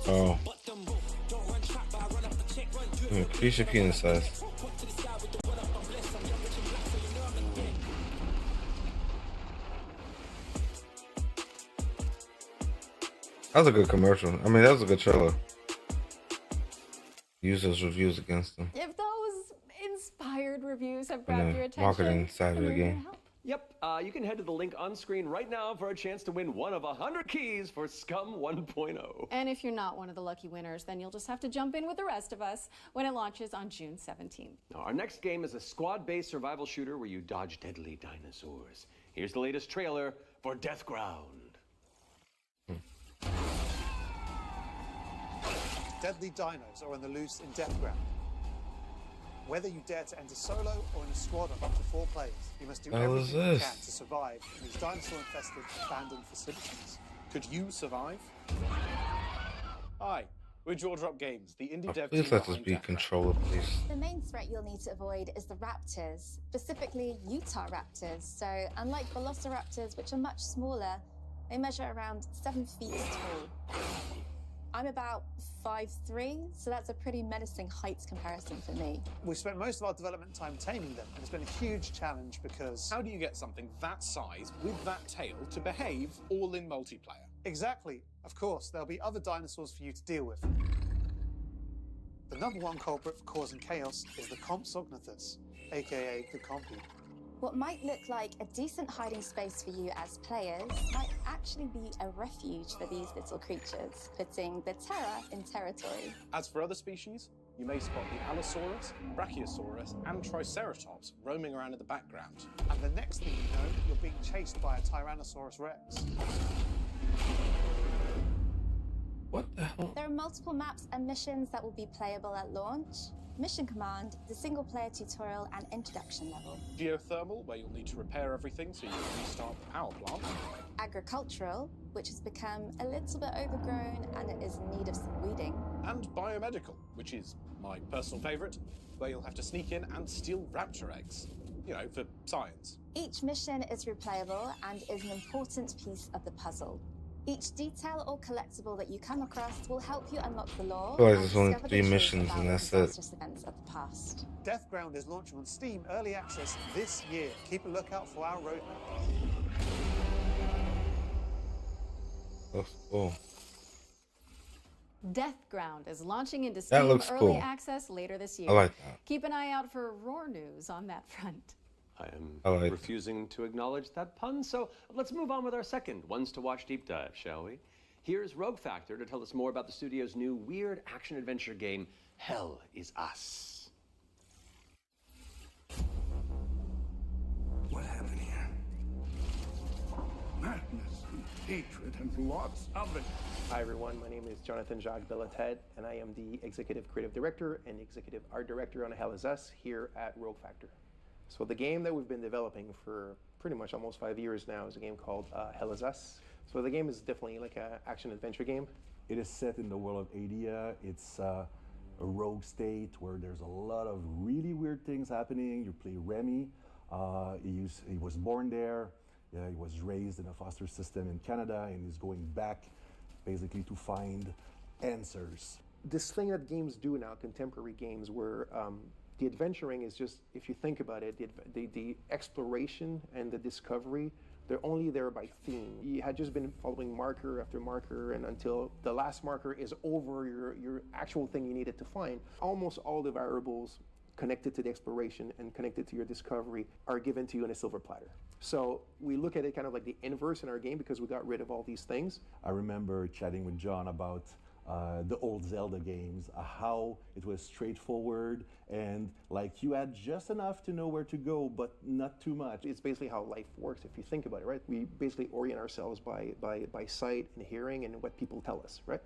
Oh. Increase your penis size. That was a good commercial. I mean, that was a good trailer. Use those reviews against them. If those inspired reviews have And grabbed the your attention, marketing side of then the we're here to game. help. Yep, you can head to the link on screen right now for a chance to win one of 100 keys for Scum 1.0. And if you're not one of the lucky winners, then you'll just have to jump in with the rest of us when it launches on June 17th. Now, our next game is a squad-based survival shooter where you dodge deadly dinosaurs. Here's the latest trailer for Death Ground. Deadly dinos are on the loose in Death Ground. Whether you dare to enter solo or in a squad of up to 4 players, you must do What the hell is everything you this? can to survive in these dinosaur-infested abandoned facilities. Could you survive? Hi, we're Jaw Drop Games, the indie dev Please team let this behind be Death controller, please. The main threat you'll need to avoid is the raptors, specifically Utah raptors. So unlike velociraptors, which are much smaller, they measure around 7 feet tall. I'm about 5'3", so that's a pretty menacing height comparison for me. We've spent most of our development time taming them, and it's been a huge challenge because... How do you get something that size with that tail to behave all in multiplayer? Exactly. Of course, there'll be other dinosaurs for you to deal with. The #1 culprit for causing chaos is the Compsognathus, aka the Compy. What might look like a decent hiding space for you as players might actually be a refuge for these little creatures, putting the terror in territory. As for other species, You may spot the Allosaurus, Brachiosaurus, and Triceratops roaming around in the background. And the next thing you know, you're being chased by a Tyrannosaurus Rex. What the hell? There are multiple maps and missions that will be playable at launch. Mission Command, the single-player tutorial and introduction level. Geothermal, where you'll need to repair everything so you can restart the power plant. Agricultural, which has become a little bit overgrown and it is in need of some weeding. And biomedical, which is my personal favourite, where you'll have to sneak in and steal raptor eggs. You know, for science. Each mission is replayable and is an important piece of the puzzle. Each detail or collectible that you come across will help you unlock the lore Oh, and there's only discover 3 the truth missions about and the that's it. disastrous events of the past. Deathground is launching on Steam Early Access this year. Keep a lookout for our roadmap. Looks cool. Deathground is launching into That Steam looks Early cool. Access later this year. I like that. Keep an eye out for roar news on that front. I am I like- refusing to acknowledge that pun, so let's move on with our second Ones to Watch deep dive, shall we? Here's Rogue Factor to tell us more about the studio's new weird action-adventure game, Hell Is Us. What happened here? Madness and hatred and lots of it. Hi everyone, my name is Jonathan Jacques Belated, and I am the Executive Creative Director and Executive Art Director on Hell Is Us here at Rogue Factor. So the game that we've been developing for pretty much almost 5 years now is a game called Hell Is Us. So the game is definitely like an action-adventure game. It is set in the world of Adia. It's a rogue state where there's a lot of really weird things happening. You play Remy. He was born there. He was raised in a foster system in Canada, and he's going back basically to find answers. This thing that games do now, contemporary games, where the adventuring is just, if you think about it, the exploration and the discovery, they're only there by theme. You had just been following marker after marker, and until the last marker is over your actual thing you needed to find. Almost all the variables connected to the exploration and connected to your discovery are given to you in a silver platter. So we look at it kind of like the inverse in our game because we got rid of all these things. I remember chatting with John about the old Zelda games, how it was straightforward and like you had just enough to know where to go, but not too much. It's basically how life works if you think about it, right? We basically orient ourselves by sight and hearing and what people tell us, right?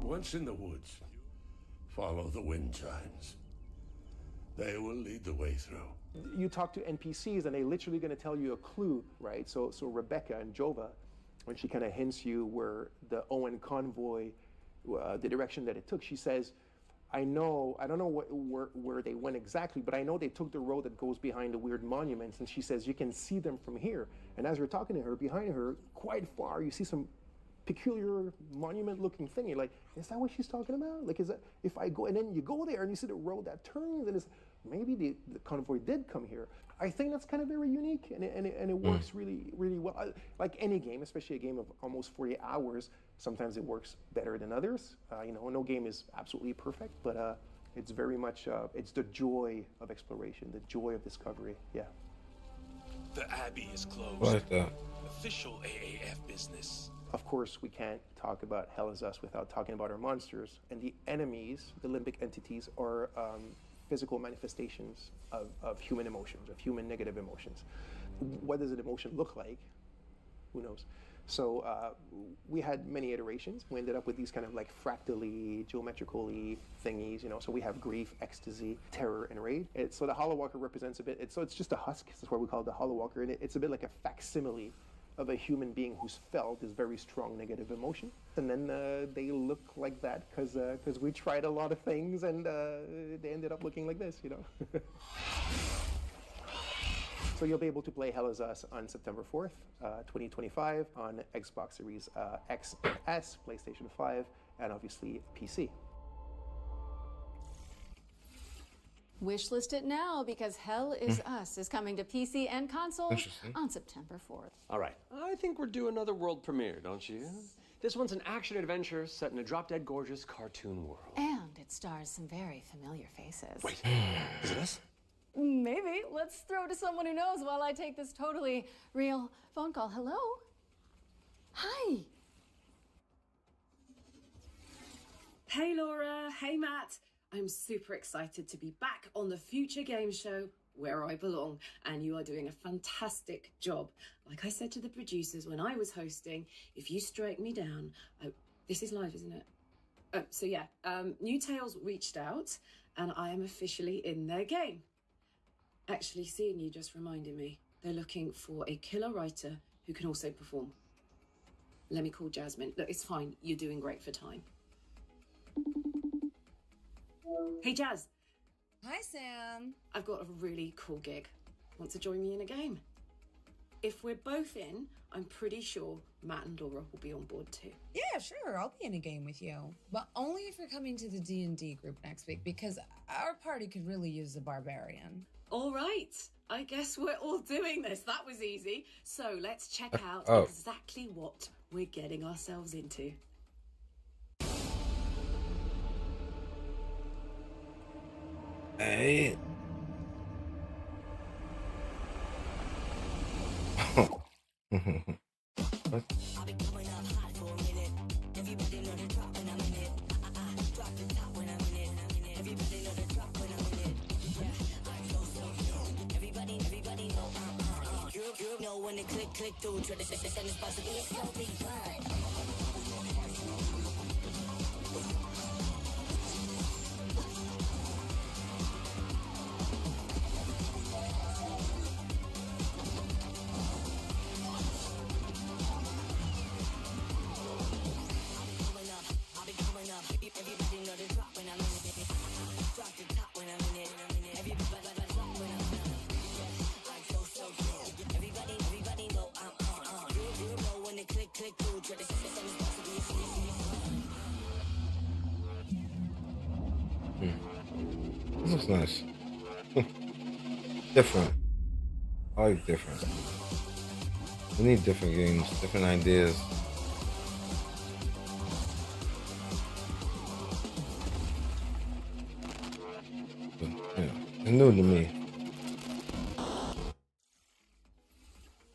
Once in the woods, follow the wind chimes. They will lead the way through. You talk to NPCs and they're literally going to tell you a clue, right? So Rebecca and Jova, when she kind of hints you where the Owen convoy, the direction that it took, she says, I don't know where they went exactly, but I know they took the road that goes behind the weird monuments. And she says, you can see them from here. And as you're talking to her, behind her, quite far, you see some peculiar monument-looking thing. You're like, is that what she's talking about? Like, is that, if I go, and then you go there and you see the road that turns, and it's, maybe the convoy did come here. I think that's kind of very unique, and it works really, really well. Like any game, especially a game of almost 40 hours, sometimes it works better than others. No game is absolutely perfect, but it's very much, it's the joy of exploration, the joy of discovery, yeah. The Abbey is closed. Like that. Official AAF business. Of course, we can't talk about Hell Is Us without talking about our monsters. And the enemies, the limbic entities, are physical manifestations of human emotions, of human negative emotions. What does an emotion look like? Who knows? So we had many iterations. We ended up with these kind of like fractally, geometrically thingies, So we have grief, ecstasy, terror, and rage. So the Hollow Walker represents a bit, so it's just a husk. That's why we call it the Hollow Walker. And it's a bit like a facsimile of a human being who's felt this very strong negative emotion. And then they look like that because we tried a lot of things and they ended up looking like this, So you'll be able to play Hell Is Us on September 4th, 2025 on Xbox Series X and S, PlayStation 5, and obviously PC. Wishlist it now because Hell Is Us is coming to PC and consoles on September 4th. All right, I think we're due another world premiere, don't you? This one's an action-adventure set in a drop-dead gorgeous cartoon world. And it stars some very familiar faces. Wait, is it us? Maybe. Let's throw to someone who knows while I take this totally real phone call. Hello? Hi. Hey Laura, hey Matt. I'm super excited to be back on the Future Game Show where I belong, and you are doing a fantastic job. Like I said to the producers when I was hosting, if you strike me down, this is live, isn't it? So yeah, New Tales reached out and I am officially in their game. Actually, seeing you just reminded me, they're looking for a killer writer who can also perform. Let me call Jasmine. Look, it's fine. You're doing great for time. Hey, Jazz. Hi, Sam. I've got a really cool gig. Want to join me in a game? If we're both in, I'm pretty sure Matt and Laura will be on board too. Yeah, sure. I'll be in a game with you. But only if you're coming to the D&D group next week, because our party could really use a barbarian. All right. I guess we're all doing this. That was easy. So let's check out exactly what we're getting ourselves into. Hey. What? When they click through, try to set the possibility, slowly burn. This looks nice. Different. I like different. We need different games, different ideas. But, yeah, it's new to me.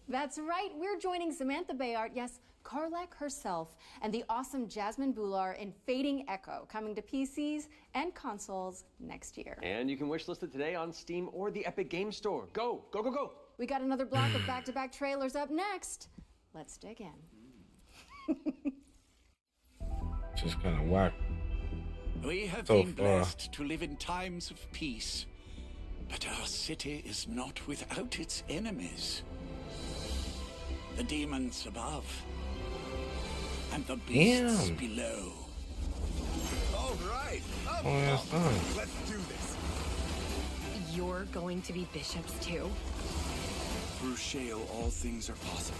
That's right, we're joining Samantha Bayard, yes, Karlak herself, and the awesome Jasmine Bular in Fading Echo, coming to PCs and consoles next year. And you can wishlist it today on Steam or the Epic Game Store. Go, go, go, go! We got another block of back-to-back trailers up next. Let's dig in. Just kind of whack. We have So been blessed to live in times of peace, but our city is not without its enemies. The demons above, and the beasts Damn. below. All right, Oh, that's fine. let's do this. You're going to be bishops too? Through Shale, all things are possible.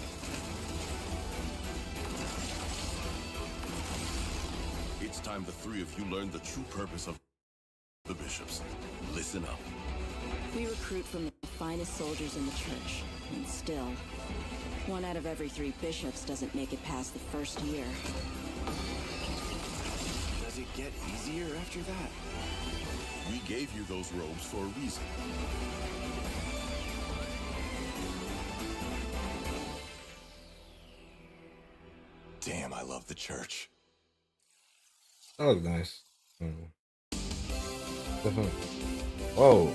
It's time the three of you learn the true purpose of the bishops. Listen up. We recruit from the finest soldiers in the church, and still, 1 out of every 3 bishops doesn't make it past the first year. Does it get easier after that? We gave you those robes for a reason. Damn, I love the church. That look nice. Different. Whoa.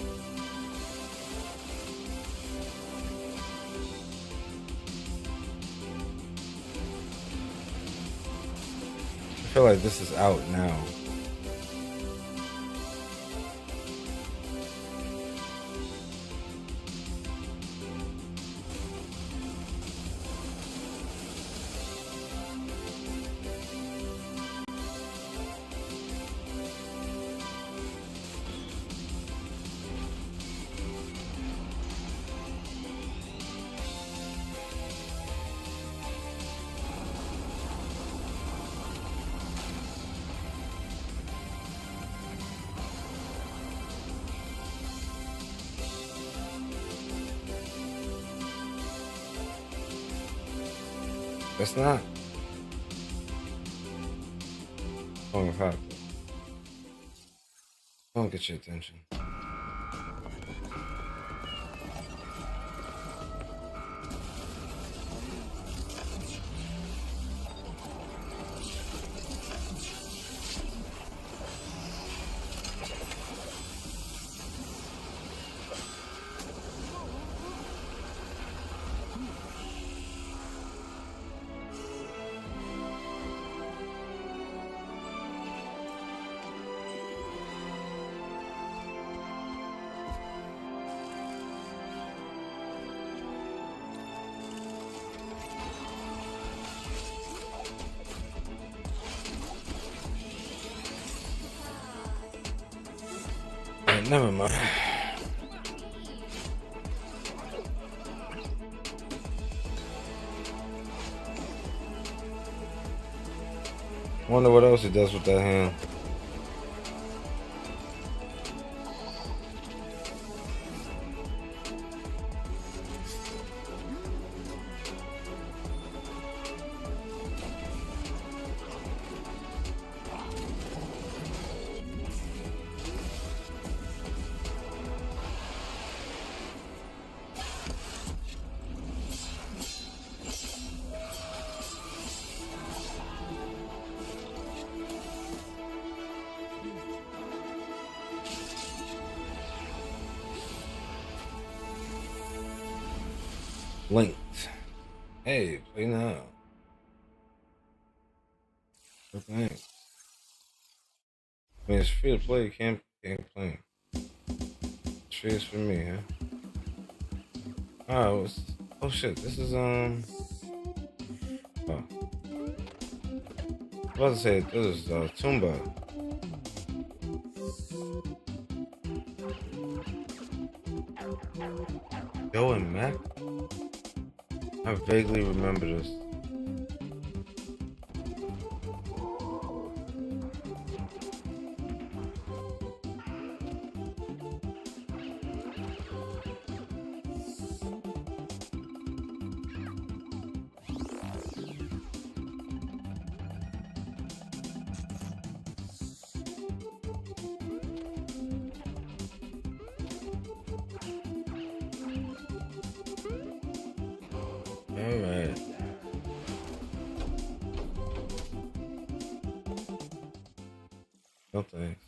I feel like this is out now. That's not. Oh, fuck. Don't get your attention. never mind. Wonder what else he does with that hand. Linked. Hey, play now. Okay. I mean, it's free to play. You can't play. It's free for me, huh? Oh shit. This is Oh. I was about to say this is Tumba. Joe and Mac. I vaguely remember this. Alright. No thanks.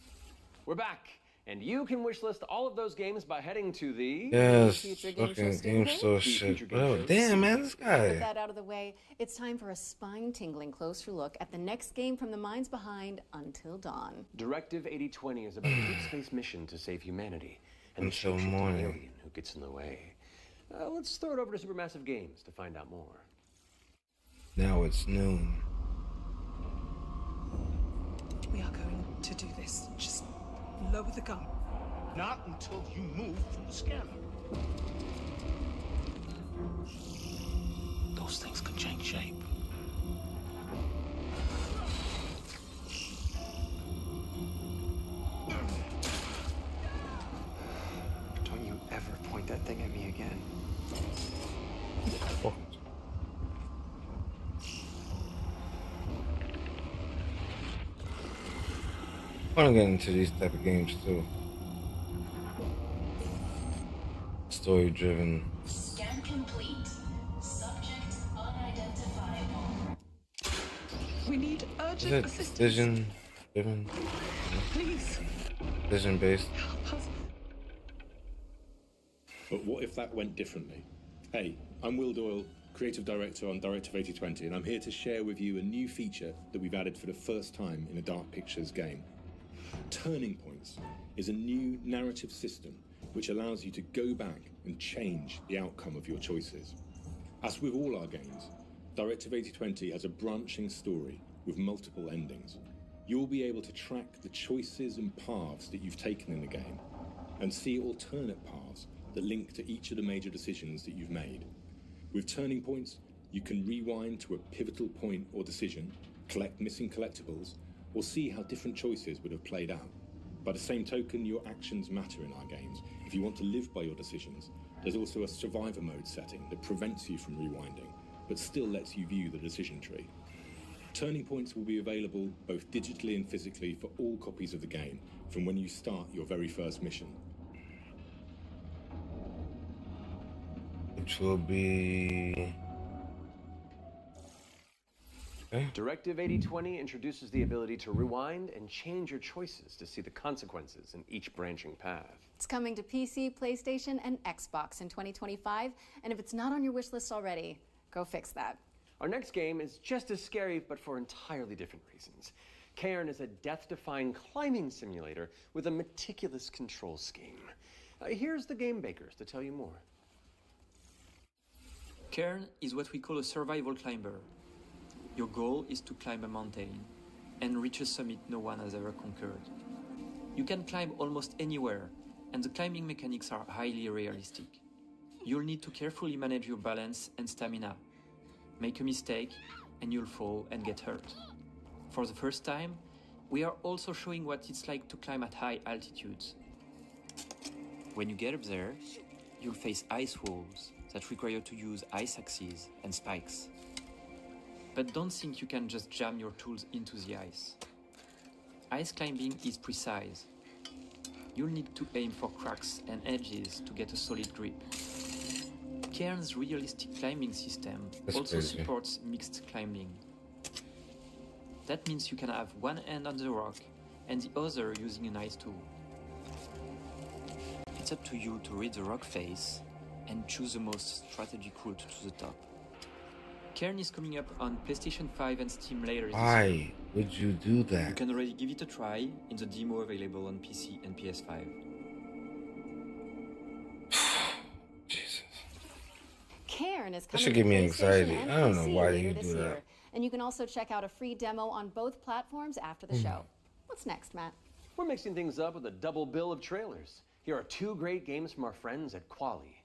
We're back, and you can wishlist all of those games by heading to the Yes, Future Game fucking Show game page? store The shit. Future Game Whatever. Show. Damn, man, this Put guy. that out of the way. It's time for a spine-tingling closer look at the next game from the minds behind Until Dawn. Directive 8020 is about a deep space mission to save humanity and the Until shapeshifting morning. alien who gets in the way. Let's throw it over to Supermassive Games to find out more. Now it's noon. We are going to do this. Just lower the gun. Not until you move from the scanner. Those things could change shape. Don't you ever point that thing at me again. Oh. I want to get into these type of games too. Story driven. Scan complete. Subject unidentifiable. We need Is urgent it assistance. vision driven? Please. Vision based. Help us. But what if that went differently? Hey, I'm Will Doyle, Creative Director on Directive 8020, and I'm here to share with you a new feature that we've added for the first time in a Dark Pictures game. Turning Points is a new narrative system which allows you to go back and change the outcome of your choices. As with all our games, Directive 8020 has a branching story with multiple endings. You'll be able to track the choices and paths that you've taken in the game and see alternate paths that link to each of the major decisions that you've made. With Turning Points, you can rewind to a pivotal point or decision, collect missing collectibles, or see how different choices would have played out. By the same token, your actions matter in our games. If you want to live by your decisions, there's also a survivor mode setting that prevents you from rewinding, but still lets you view the decision tree. Turning Points will be available both digitally and physically for all copies of the game from when you start your very first mission. Which will be... Okay. Directive 8020 introduces the ability to rewind and change your choices to see the consequences in each branching path. It's coming to PC, PlayStation, and Xbox in 2025, and if it's not on your wish list already, go fix that. Our next game is just as scary, but for entirely different reasons. Cairn is a death-defying climbing simulator with a meticulous control scheme. Here's the game bakers to tell you more. Cairn is what we call a survival climber. Your goal is to climb a mountain and reach a summit no one has ever conquered. You can climb almost anywhere, and the climbing mechanics are highly realistic. You'll need to carefully manage your balance and stamina. Make a mistake, and you'll fall and get hurt. For the first time, we are also showing what it's like to climb at high altitudes. When you get up there, you'll face ice walls that require you to use ice axes and spikes. But don't think you can just jam your tools into the ice. Ice climbing is precise. You'll need to aim for cracks and edges to get a solid grip. Cairn's realistic climbing system also supports mixed climbing. That means you can have one hand on the rock and the other using an ice tool. It's up to you to read the rock face and choose the most strategic route to the top. Cairn is coming up on PlayStation 5 and Steam later this year. Why would you do that? You can already give it a try in the demo available on PC and PS5. Cairn is That coming should give to me PlayStation anxiety. and I don't know PC why later you this do that. year. And you can also check out a free demo on both platforms after the show. What's next, Matt? We're mixing things up with a double bill of trailers. Here are two great games from our friends at Quali.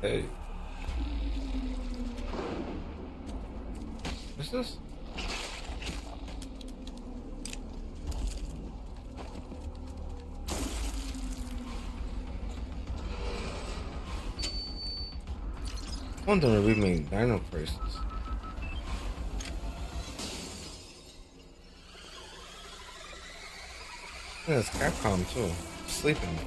Hey. What's this? Wondering if we made Dino Crisis. Yeah, it's Capcom too. Sleeping.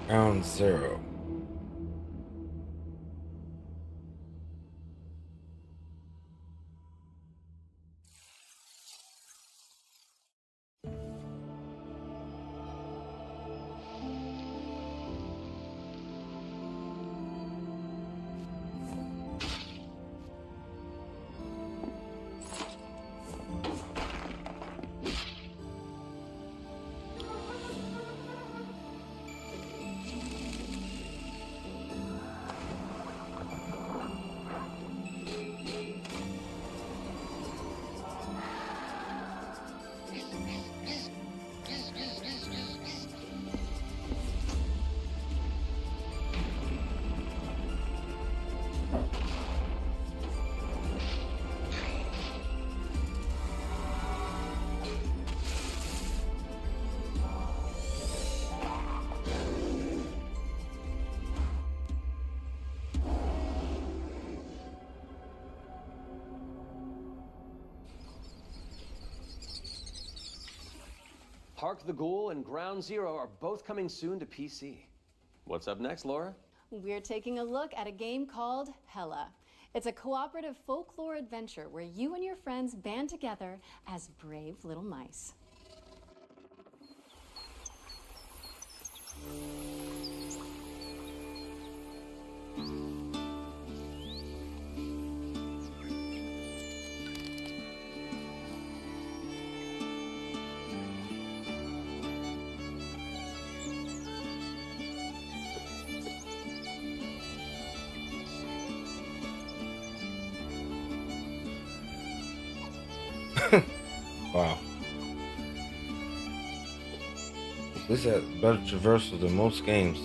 Round 0. Hark the Ghoul and Ground Zero are both coming soon to PC. What's up next, Laura? We're taking a look at a game called Hella. It's a cooperative folklore adventure where you and your friends band together as brave little mice. Wow. This has better traversal than most games.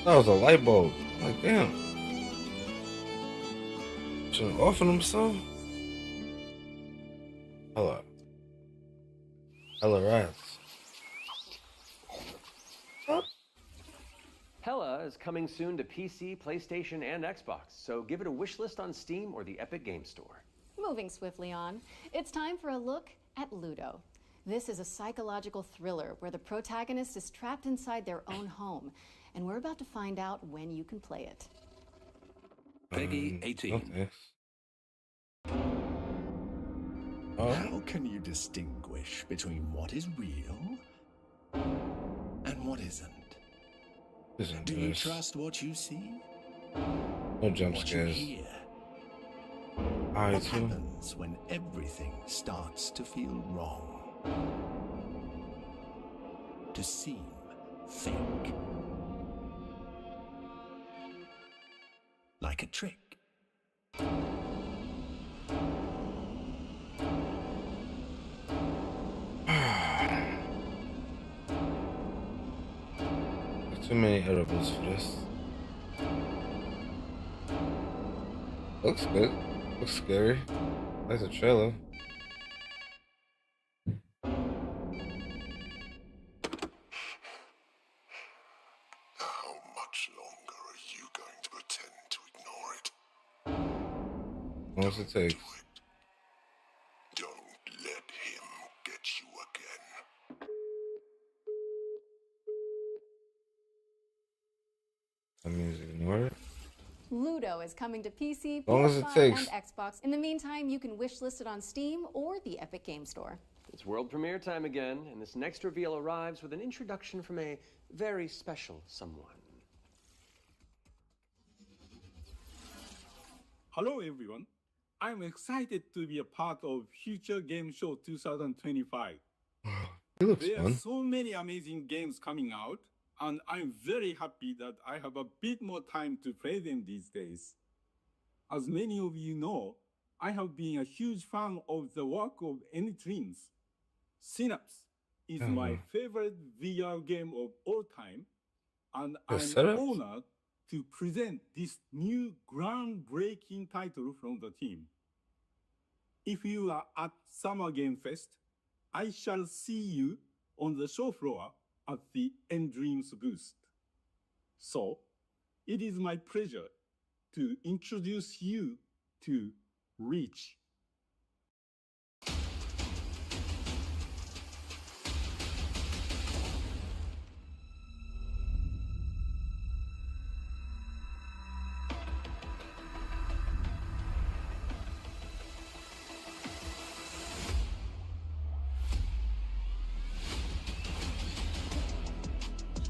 That was a light bulb. Like, damn. Should have offered himself. Hello. Hella rats. Hella is coming soon to PC, PlayStation, and Xbox, so give it a wish list on Steam or the Epic Game Store. Moving swiftly on, it's time for a look at Ludo. This is a psychological thriller where the protagonist is trapped inside their own home, and we're about to find out when you can play it. Peggy 18. Okay. How can you distinguish between what is real and what isn't? Do you trust what you see? No jump What you scares. hear? Alright, What too. happens when everything starts to feel wrong? To seem fake? Like a trick? Too many edibles for this. Looks good. Looks scary. That's a trailer. How much longer are you going to pretend to ignore it? How much it takes. Don't let him get you again. That means ignore it. Ludo is coming to PC, Long as it PS5, takes. and Xbox. In the meantime, you can wishlist it on Steam or the Epic Game Store. It's world premiere time again, and this next reveal arrives with an introduction from a very special someone. Hello everyone. I'm excited to be a part of Future Game Show 2025. It looks There are fun. so many amazing games coming out, and I'm very happy that I have a bit more time to play them these days. As many of you know, I have been a huge fan of the work of Anytwins. Synapse is my favorite VR game of all time, and I'm Synapse? honored to present this new groundbreaking title from the team. If you are at Summer Game Fest, I shall see you on the show floor at the Dreams booth. So, it is my pleasure to introduce you to Reach.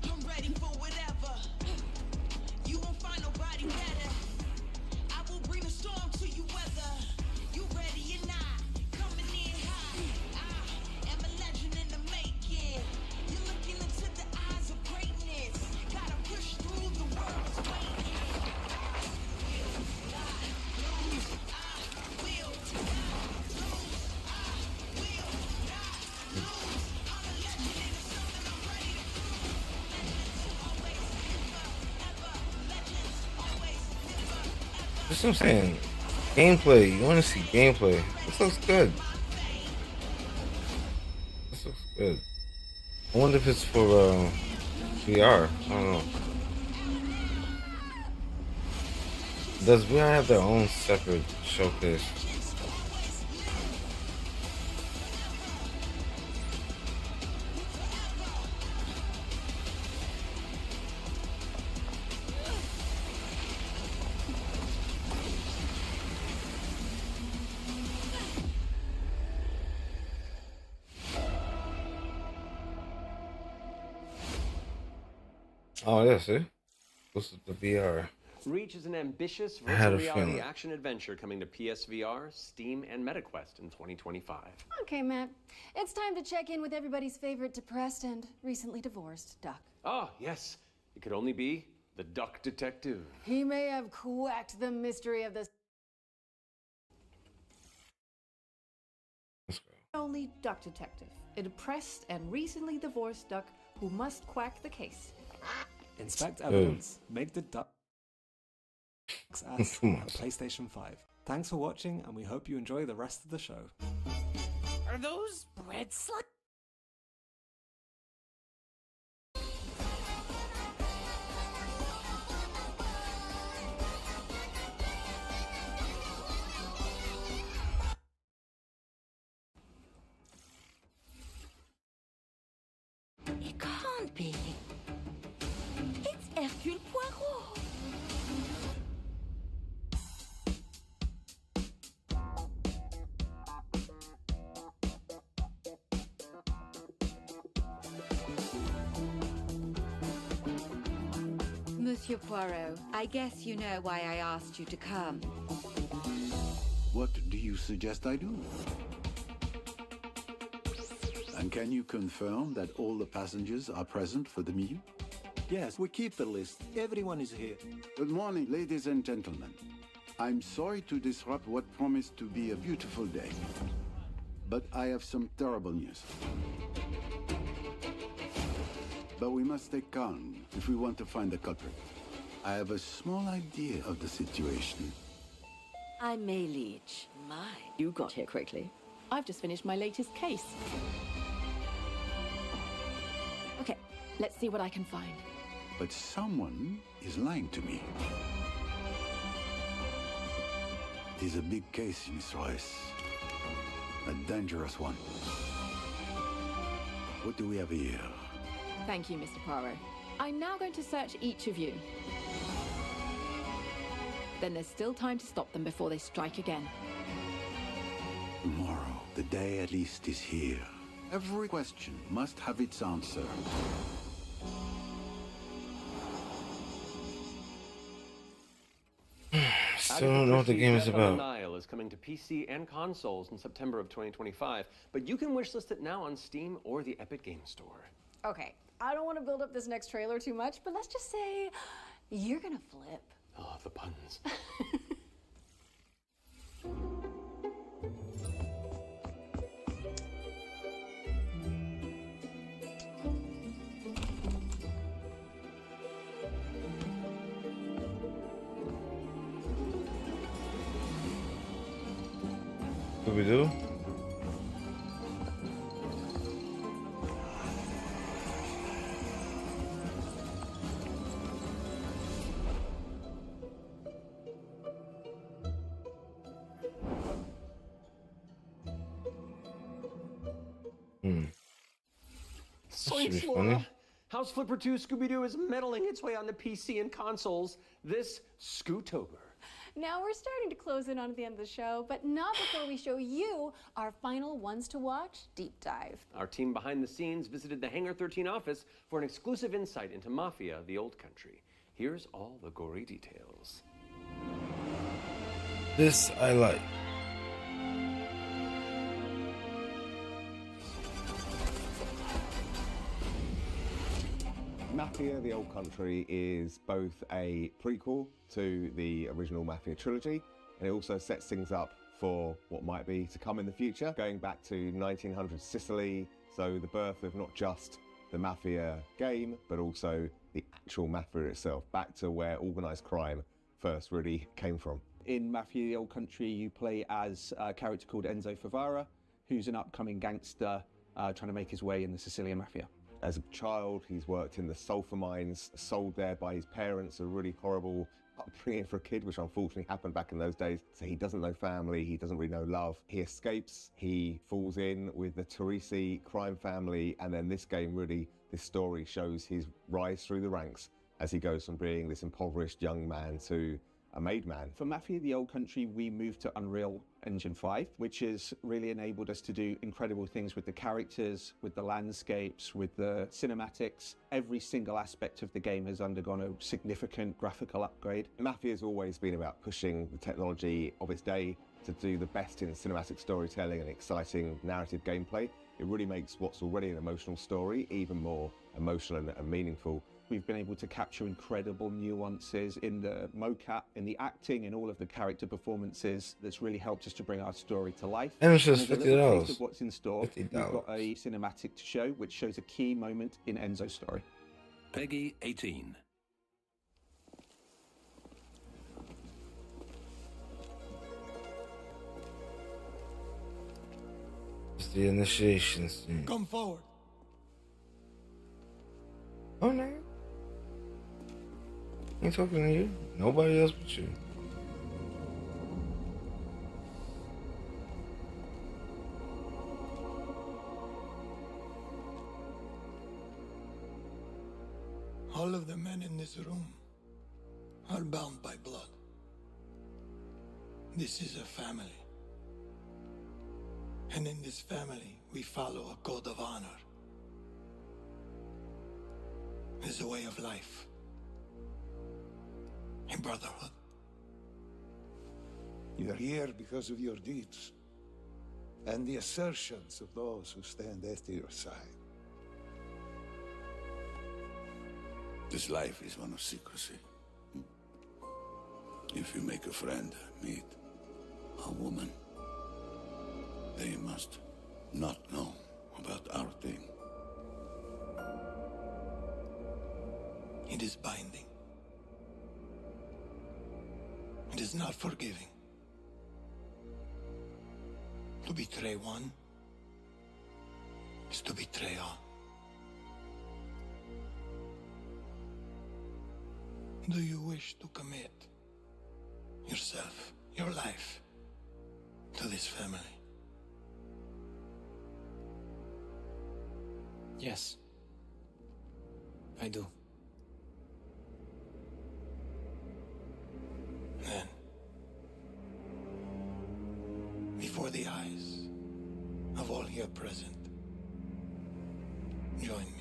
I'm ready for whatever. You won't find nobody better. I will bring a storm to you weather. You ready or not? Coming in hot. I am a legend in the making. You're looking into the eyes of greatness. Gotta push through the world's waiting. That's what I'm saying. Gameplay. You want to see gameplay. This looks good. This looks good. I wonder if it's for VR. I don't know. Does VR have their own separate showcase? Oh, yeah, see? This is the VR. Reach is an ambitious I had virtual a reality feeling. action adventure coming to PSVR, Steam, and MetaQuest in 2025. Okay, Matt, it's time to check in with everybody's favorite depressed and recently divorced Duck. Ah, yes. It could only be the Duck Detective. He may have cracked the mystery of the Only Duck Detective, a depressed and recently divorced duck who must quack the case. Inspect evidence. Make the duck's ass Come on on. PlayStation 5. Thanks for watching, and we hope you enjoy the rest of the show. Are those bread slugs? around, Bailey. It's Hercule Poirot. Monsieur Poirot, I guess you know why I asked you to come. What do you suggest I do? And can you confirm that all the passengers are present for the meal? Yes, we keep the list. Everyone is here. Good morning, ladies and gentlemen. I'm sorry to disrupt what promised to be a beautiful day, but I have some terrible news. But we must stay calm if we want to find the culprit. I have a small idea of the situation. I'm May Leach. My, you got here quickly. I've just finished my latest case. Okay, let's see what I can find. But someone is lying to me. It is a big case, Miss Royce. A dangerous one. What do we have here? Thank you, Mr. Poirot. I'm now going to search each of you. Then there's still time to stop them before they strike again. Tomorrow, the day at least is here. Every question must have its answer. Still don't know what the game is about. Nile is coming to PC and consoles in September of 2025, but you can wishlist it now on Steam or the Epic Game Store. Okay, I don't want to build up this next trailer too much, but let's just say you're gonna flip. Oh, the puns. What we do? Soinks Laura. House Flipper 2 Scooby-Doo is meddling its way onto PC and consoles this Scootober. Now we're starting to close in on the end of the show, but not before we show you our final ones to watch deep dive. Our team behind the scenes visited the Hangar 13 office for an exclusive insight into Mafia: The Old Country. Here's all the gory details. This I like. Mafia: The Old Country is both a prequel to the original Mafia trilogy, and it also sets things up for what might be to come in the future, going back to 1900s Sicily, so the birth of not just the Mafia game, but also the actual Mafia itself, back to where organised crime first really came from. In Mafia: The Old Country, you play as a character called Enzo Favara, who's an upcoming gangster trying to make his way in the Sicilian Mafia. As a child, he's worked in the sulfur mines, sold there by his parents, a really horrible upbringing for a kid, which unfortunately happened back in those days. So he doesn't know family, he doesn't really know love. He escapes, he falls in with the Teresi crime family, and then this game really, this story shows his rise through the ranks as he goes from being this impoverished young man to a made man. For Mafia: The Old Country, we moved to Unreal Engine 5, which has really enabled us to do incredible things with the characters, with the landscapes, with the cinematics. Every single aspect of the game has undergone a significant graphical upgrade. Mafia's always been about pushing the technology of its day to do the best in cinematic storytelling and exciting narrative gameplay. It really makes what's already an emotional story even more emotional and meaningful. We've been able to capture incredible nuances in the mocap, in the acting, in all of the character performances. That's really helped us to bring our story to life. And it's just as a little taste $50. of what's in store, we've got a cinematic to show, which shows a key moment in Enzo's story. Peggy 18. It's the initiation scene. Come forward. Oh no. Ain't talking to you. Nobody else but you. All of the men in this room are bound by blood. This is a family. And in this family, we follow a code of honor. It's a way of life. A brotherhood. You're here because of your deeds and the assertions of those who stand at your side. This life is one of secrecy. If you make a friend, meet a woman, they must not know about our thing. It is binding. It is not forgiving. To betray one is to betray all. Do you wish to commit yourself, your life, to this family? Yes. I do. Then, before the eyes of all here present, join me.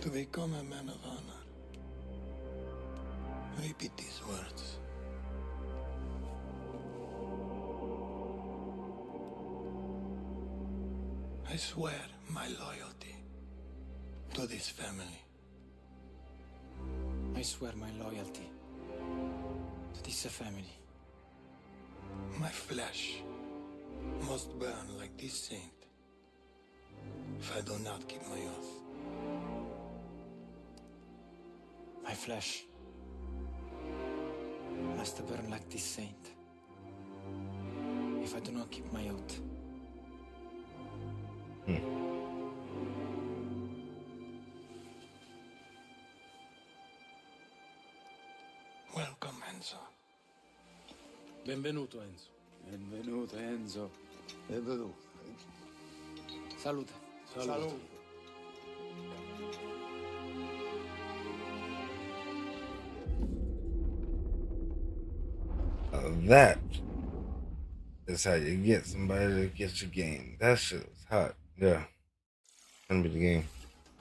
To become a man of honor, repeat these words. I swear my loyalty to this family. I swear my loyalty to this family. My flesh must burn like this saint if I do not keep my oath. My flesh must burn like this saint if I do not keep my oath. Welcome, Enzo. Benvenuto, Enzo. Benvenuto, Enzo. Benvenuto. Salute. Salute. That is how you get somebody to get your game. That shit is hot. Yeah. Gonna be the game.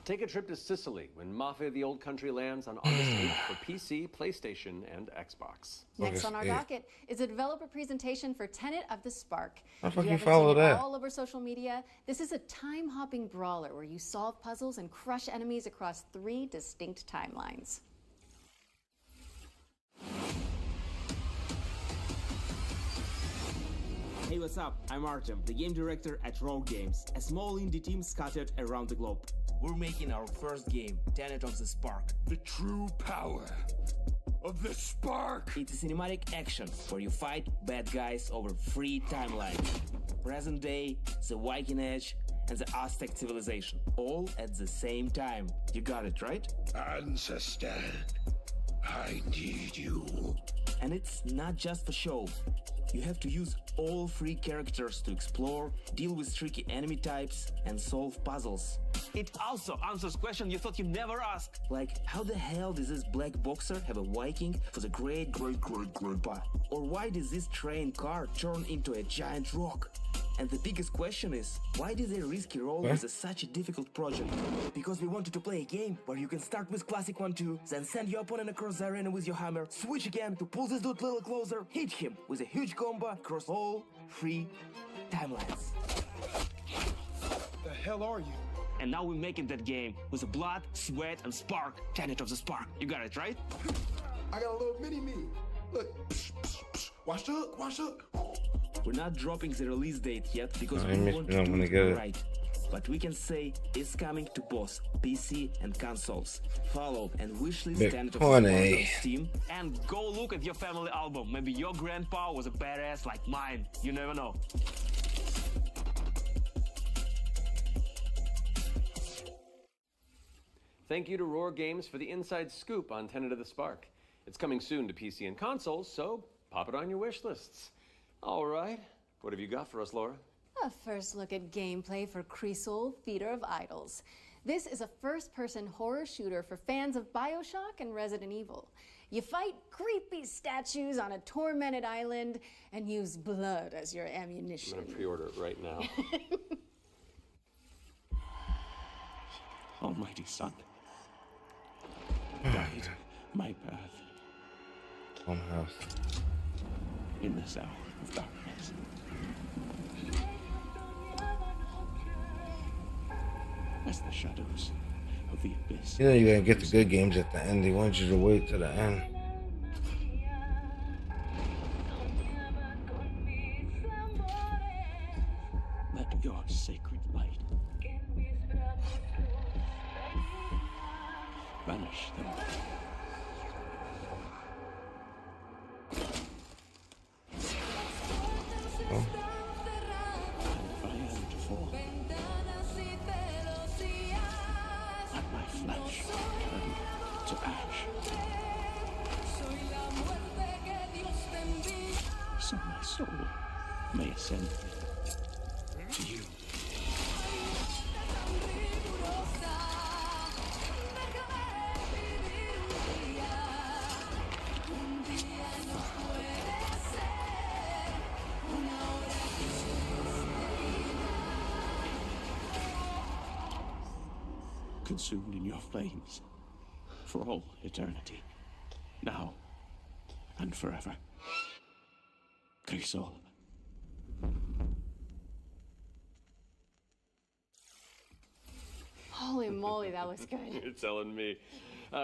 Take a trip to Sicily when Mafia of the Old Country lands on August 8th for PC, PlayStation, and Xbox. Next on our docket is a developer presentation for Tenet of the Spark. How If fucking you haven't follow seen it that? all over social media, this is a time-hopping brawler where you solve puzzles and crush enemies across 3 distinct timelines. Hey, what's up? I'm Artem, the game director at Rogue Games, a small indie team scattered around the globe. We're making our first game, Tenet of the Spark. The true power of the spark! It's a cinematic action where you fight bad guys over 3 timelines. Present day, the Viking Age, and the Aztec civilization, all at the same time. You got it, right? Ancestor, I need you. And it's not just for show. You have to use all 3 characters to explore, deal with tricky enemy types, and solve puzzles. It also answers questions you thought you'd never ask. Like, how the hell does this black boxer have a Viking for the great-great-great-grandpa? Or why does this train car turn into a giant rock? And the biggest question is, why did they risk your role with such a difficult project? Because we wanted to play a game where you can start with classic 1-2, then send your opponent across the arena with your hammer, switch again to pull this dude a little closer, hit him with a huge combo across all 3 timelines. The hell are you? And now we're making that game with the blood, sweat, and spark. Tenet of the Spark. You got it, right? I got a little mini-me. Look. Watch up. We're not dropping the release date yet because I we missed want it. I'm to do gonna it get it. right. but we can say it's coming to both PC and consoles. Follow and wishlist Big tentative corny. support on Steam. And go look at your family album. Maybe your grandpa was a badass like mine. You never know. Thank you to Roar Games for the inside scoop on Tenet of the Spark. It's coming soon to PC and consoles, so pop it on your wish lists. All right, what have you got for us, Laura? A first look at gameplay for Cresol Theater of Idols. This is a first-person horror shooter for fans of BioShock and Resident Evil. You fight creepy statues on a tormented island and use blood as your ammunition. I'm gonna pre-order it right now. Almighty Son, guide my path House. in this hour of darkness. As the shadows of the abyss. You know you're gonna get the good games at the end. They want you to wait to the end. Let your sacred light banish them. Oh. And I am to fall. Let my flesh turn to ash. So my soul may ascend to you. Consumed in your flames for all eternity, now and forever. Cresol. Holy moly, that looks good. You're telling me.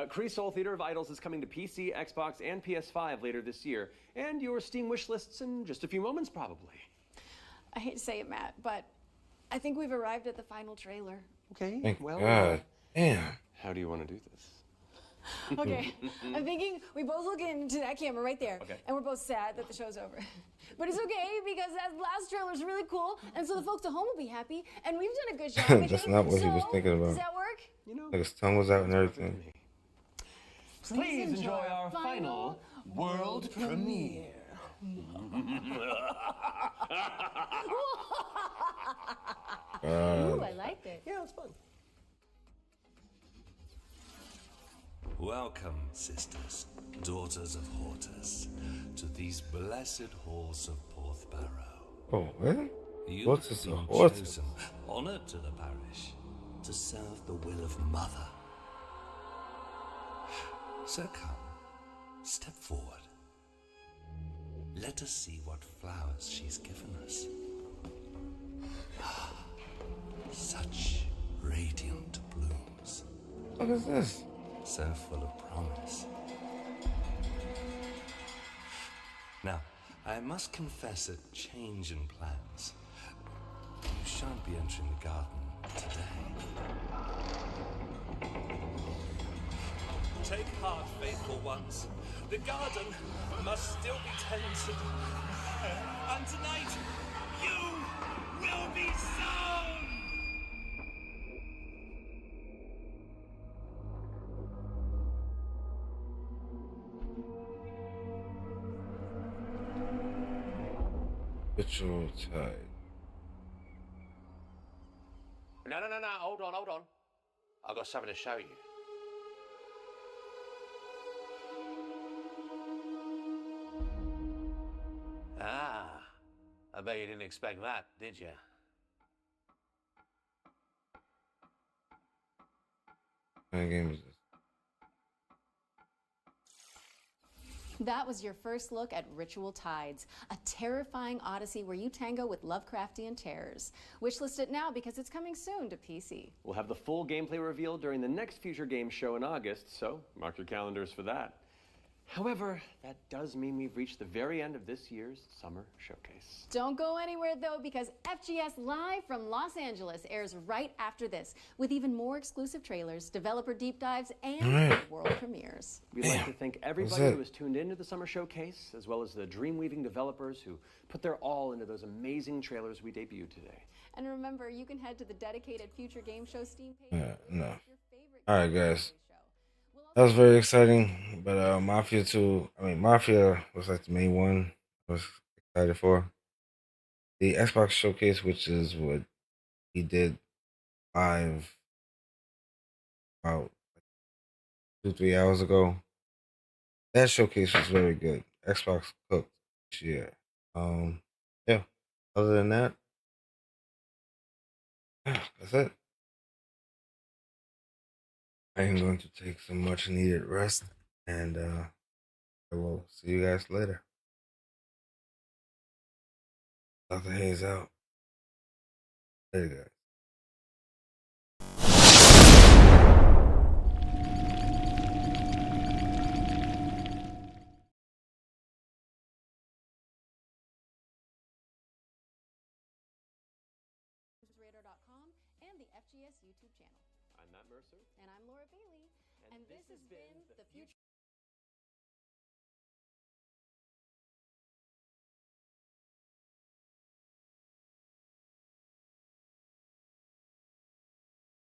Cresol Theater of Idols is coming to PC, Xbox, and PS5 later this year, and your Steam wish lists in just a few moments, probably. I hate to say it, Matt, but I think we've arrived at the final trailer. Okay, Thank well, God. Damn. How do you want to do this? Okay, I'm thinking we both look into that camera right there, Okay. and we're both sad that the show's over. But it's okay, because that last trailer's really cool, and so the folks at home will be happy, and we've done a good job, I That's think. not what he was So, thinking about. Does that work? You know, Like his tongue was out and everything. Please enjoy our final world premiere. Ooh, I liked it. Yeah, it's fun. Welcome, sisters, daughters of Hortus, to these blessed halls of Porthbarrow. Oh, what? You What's have this? been Hortus? chosen, honored to the parish, to serve the will of Mother. So come, step forward. Let us see what flowers she's given us. Such radiant blooms. What is this? So full of promise. Now, I must confess a change in plans. You shan't be entering the garden today. Take heart, faithful ones. The garden must still be tended. And tonight, you will be sown! Ritual tide. No, hold on. I've got something to show you. Ah, I bet you didn't expect that, did you? What kind of game is this? That was your first look at Ritual Tides, a terrifying odyssey where you tango with Lovecraftian terrors. Wishlist it now because it's coming soon to PC. We'll have the full gameplay revealed during the next Future Games show in August, so mark your calendars for that. However, that does mean we've reached the very end of this year's Summer Showcase. Don't go anywhere though, because FGS Live from Los Angeles airs right after this, with even more exclusive trailers, developer deep dives, and world premieres. We'd like to thank everybody who has tuned into the Summer Showcase, as well as the Dreamweaving developers who put their all into those amazing trailers we debuted today. And remember, you can head to the dedicated Future Game Show Steam page. No. All right, guys. That was very exciting. But Mafia 2, Mafia was like the main one I was excited for. The Xbox Showcase, which is what he did live about 2-3 hours ago. That showcase was very good. Xbox cooked this year. Yeah. Other than that, that's it. I am going to take some much needed rest, and I will see you guys later. Dr. Haze out. Later, guys. And the FGS YouTube channel. I'm Matt Mercer. And I'm Laura Bailey. And this has been the Future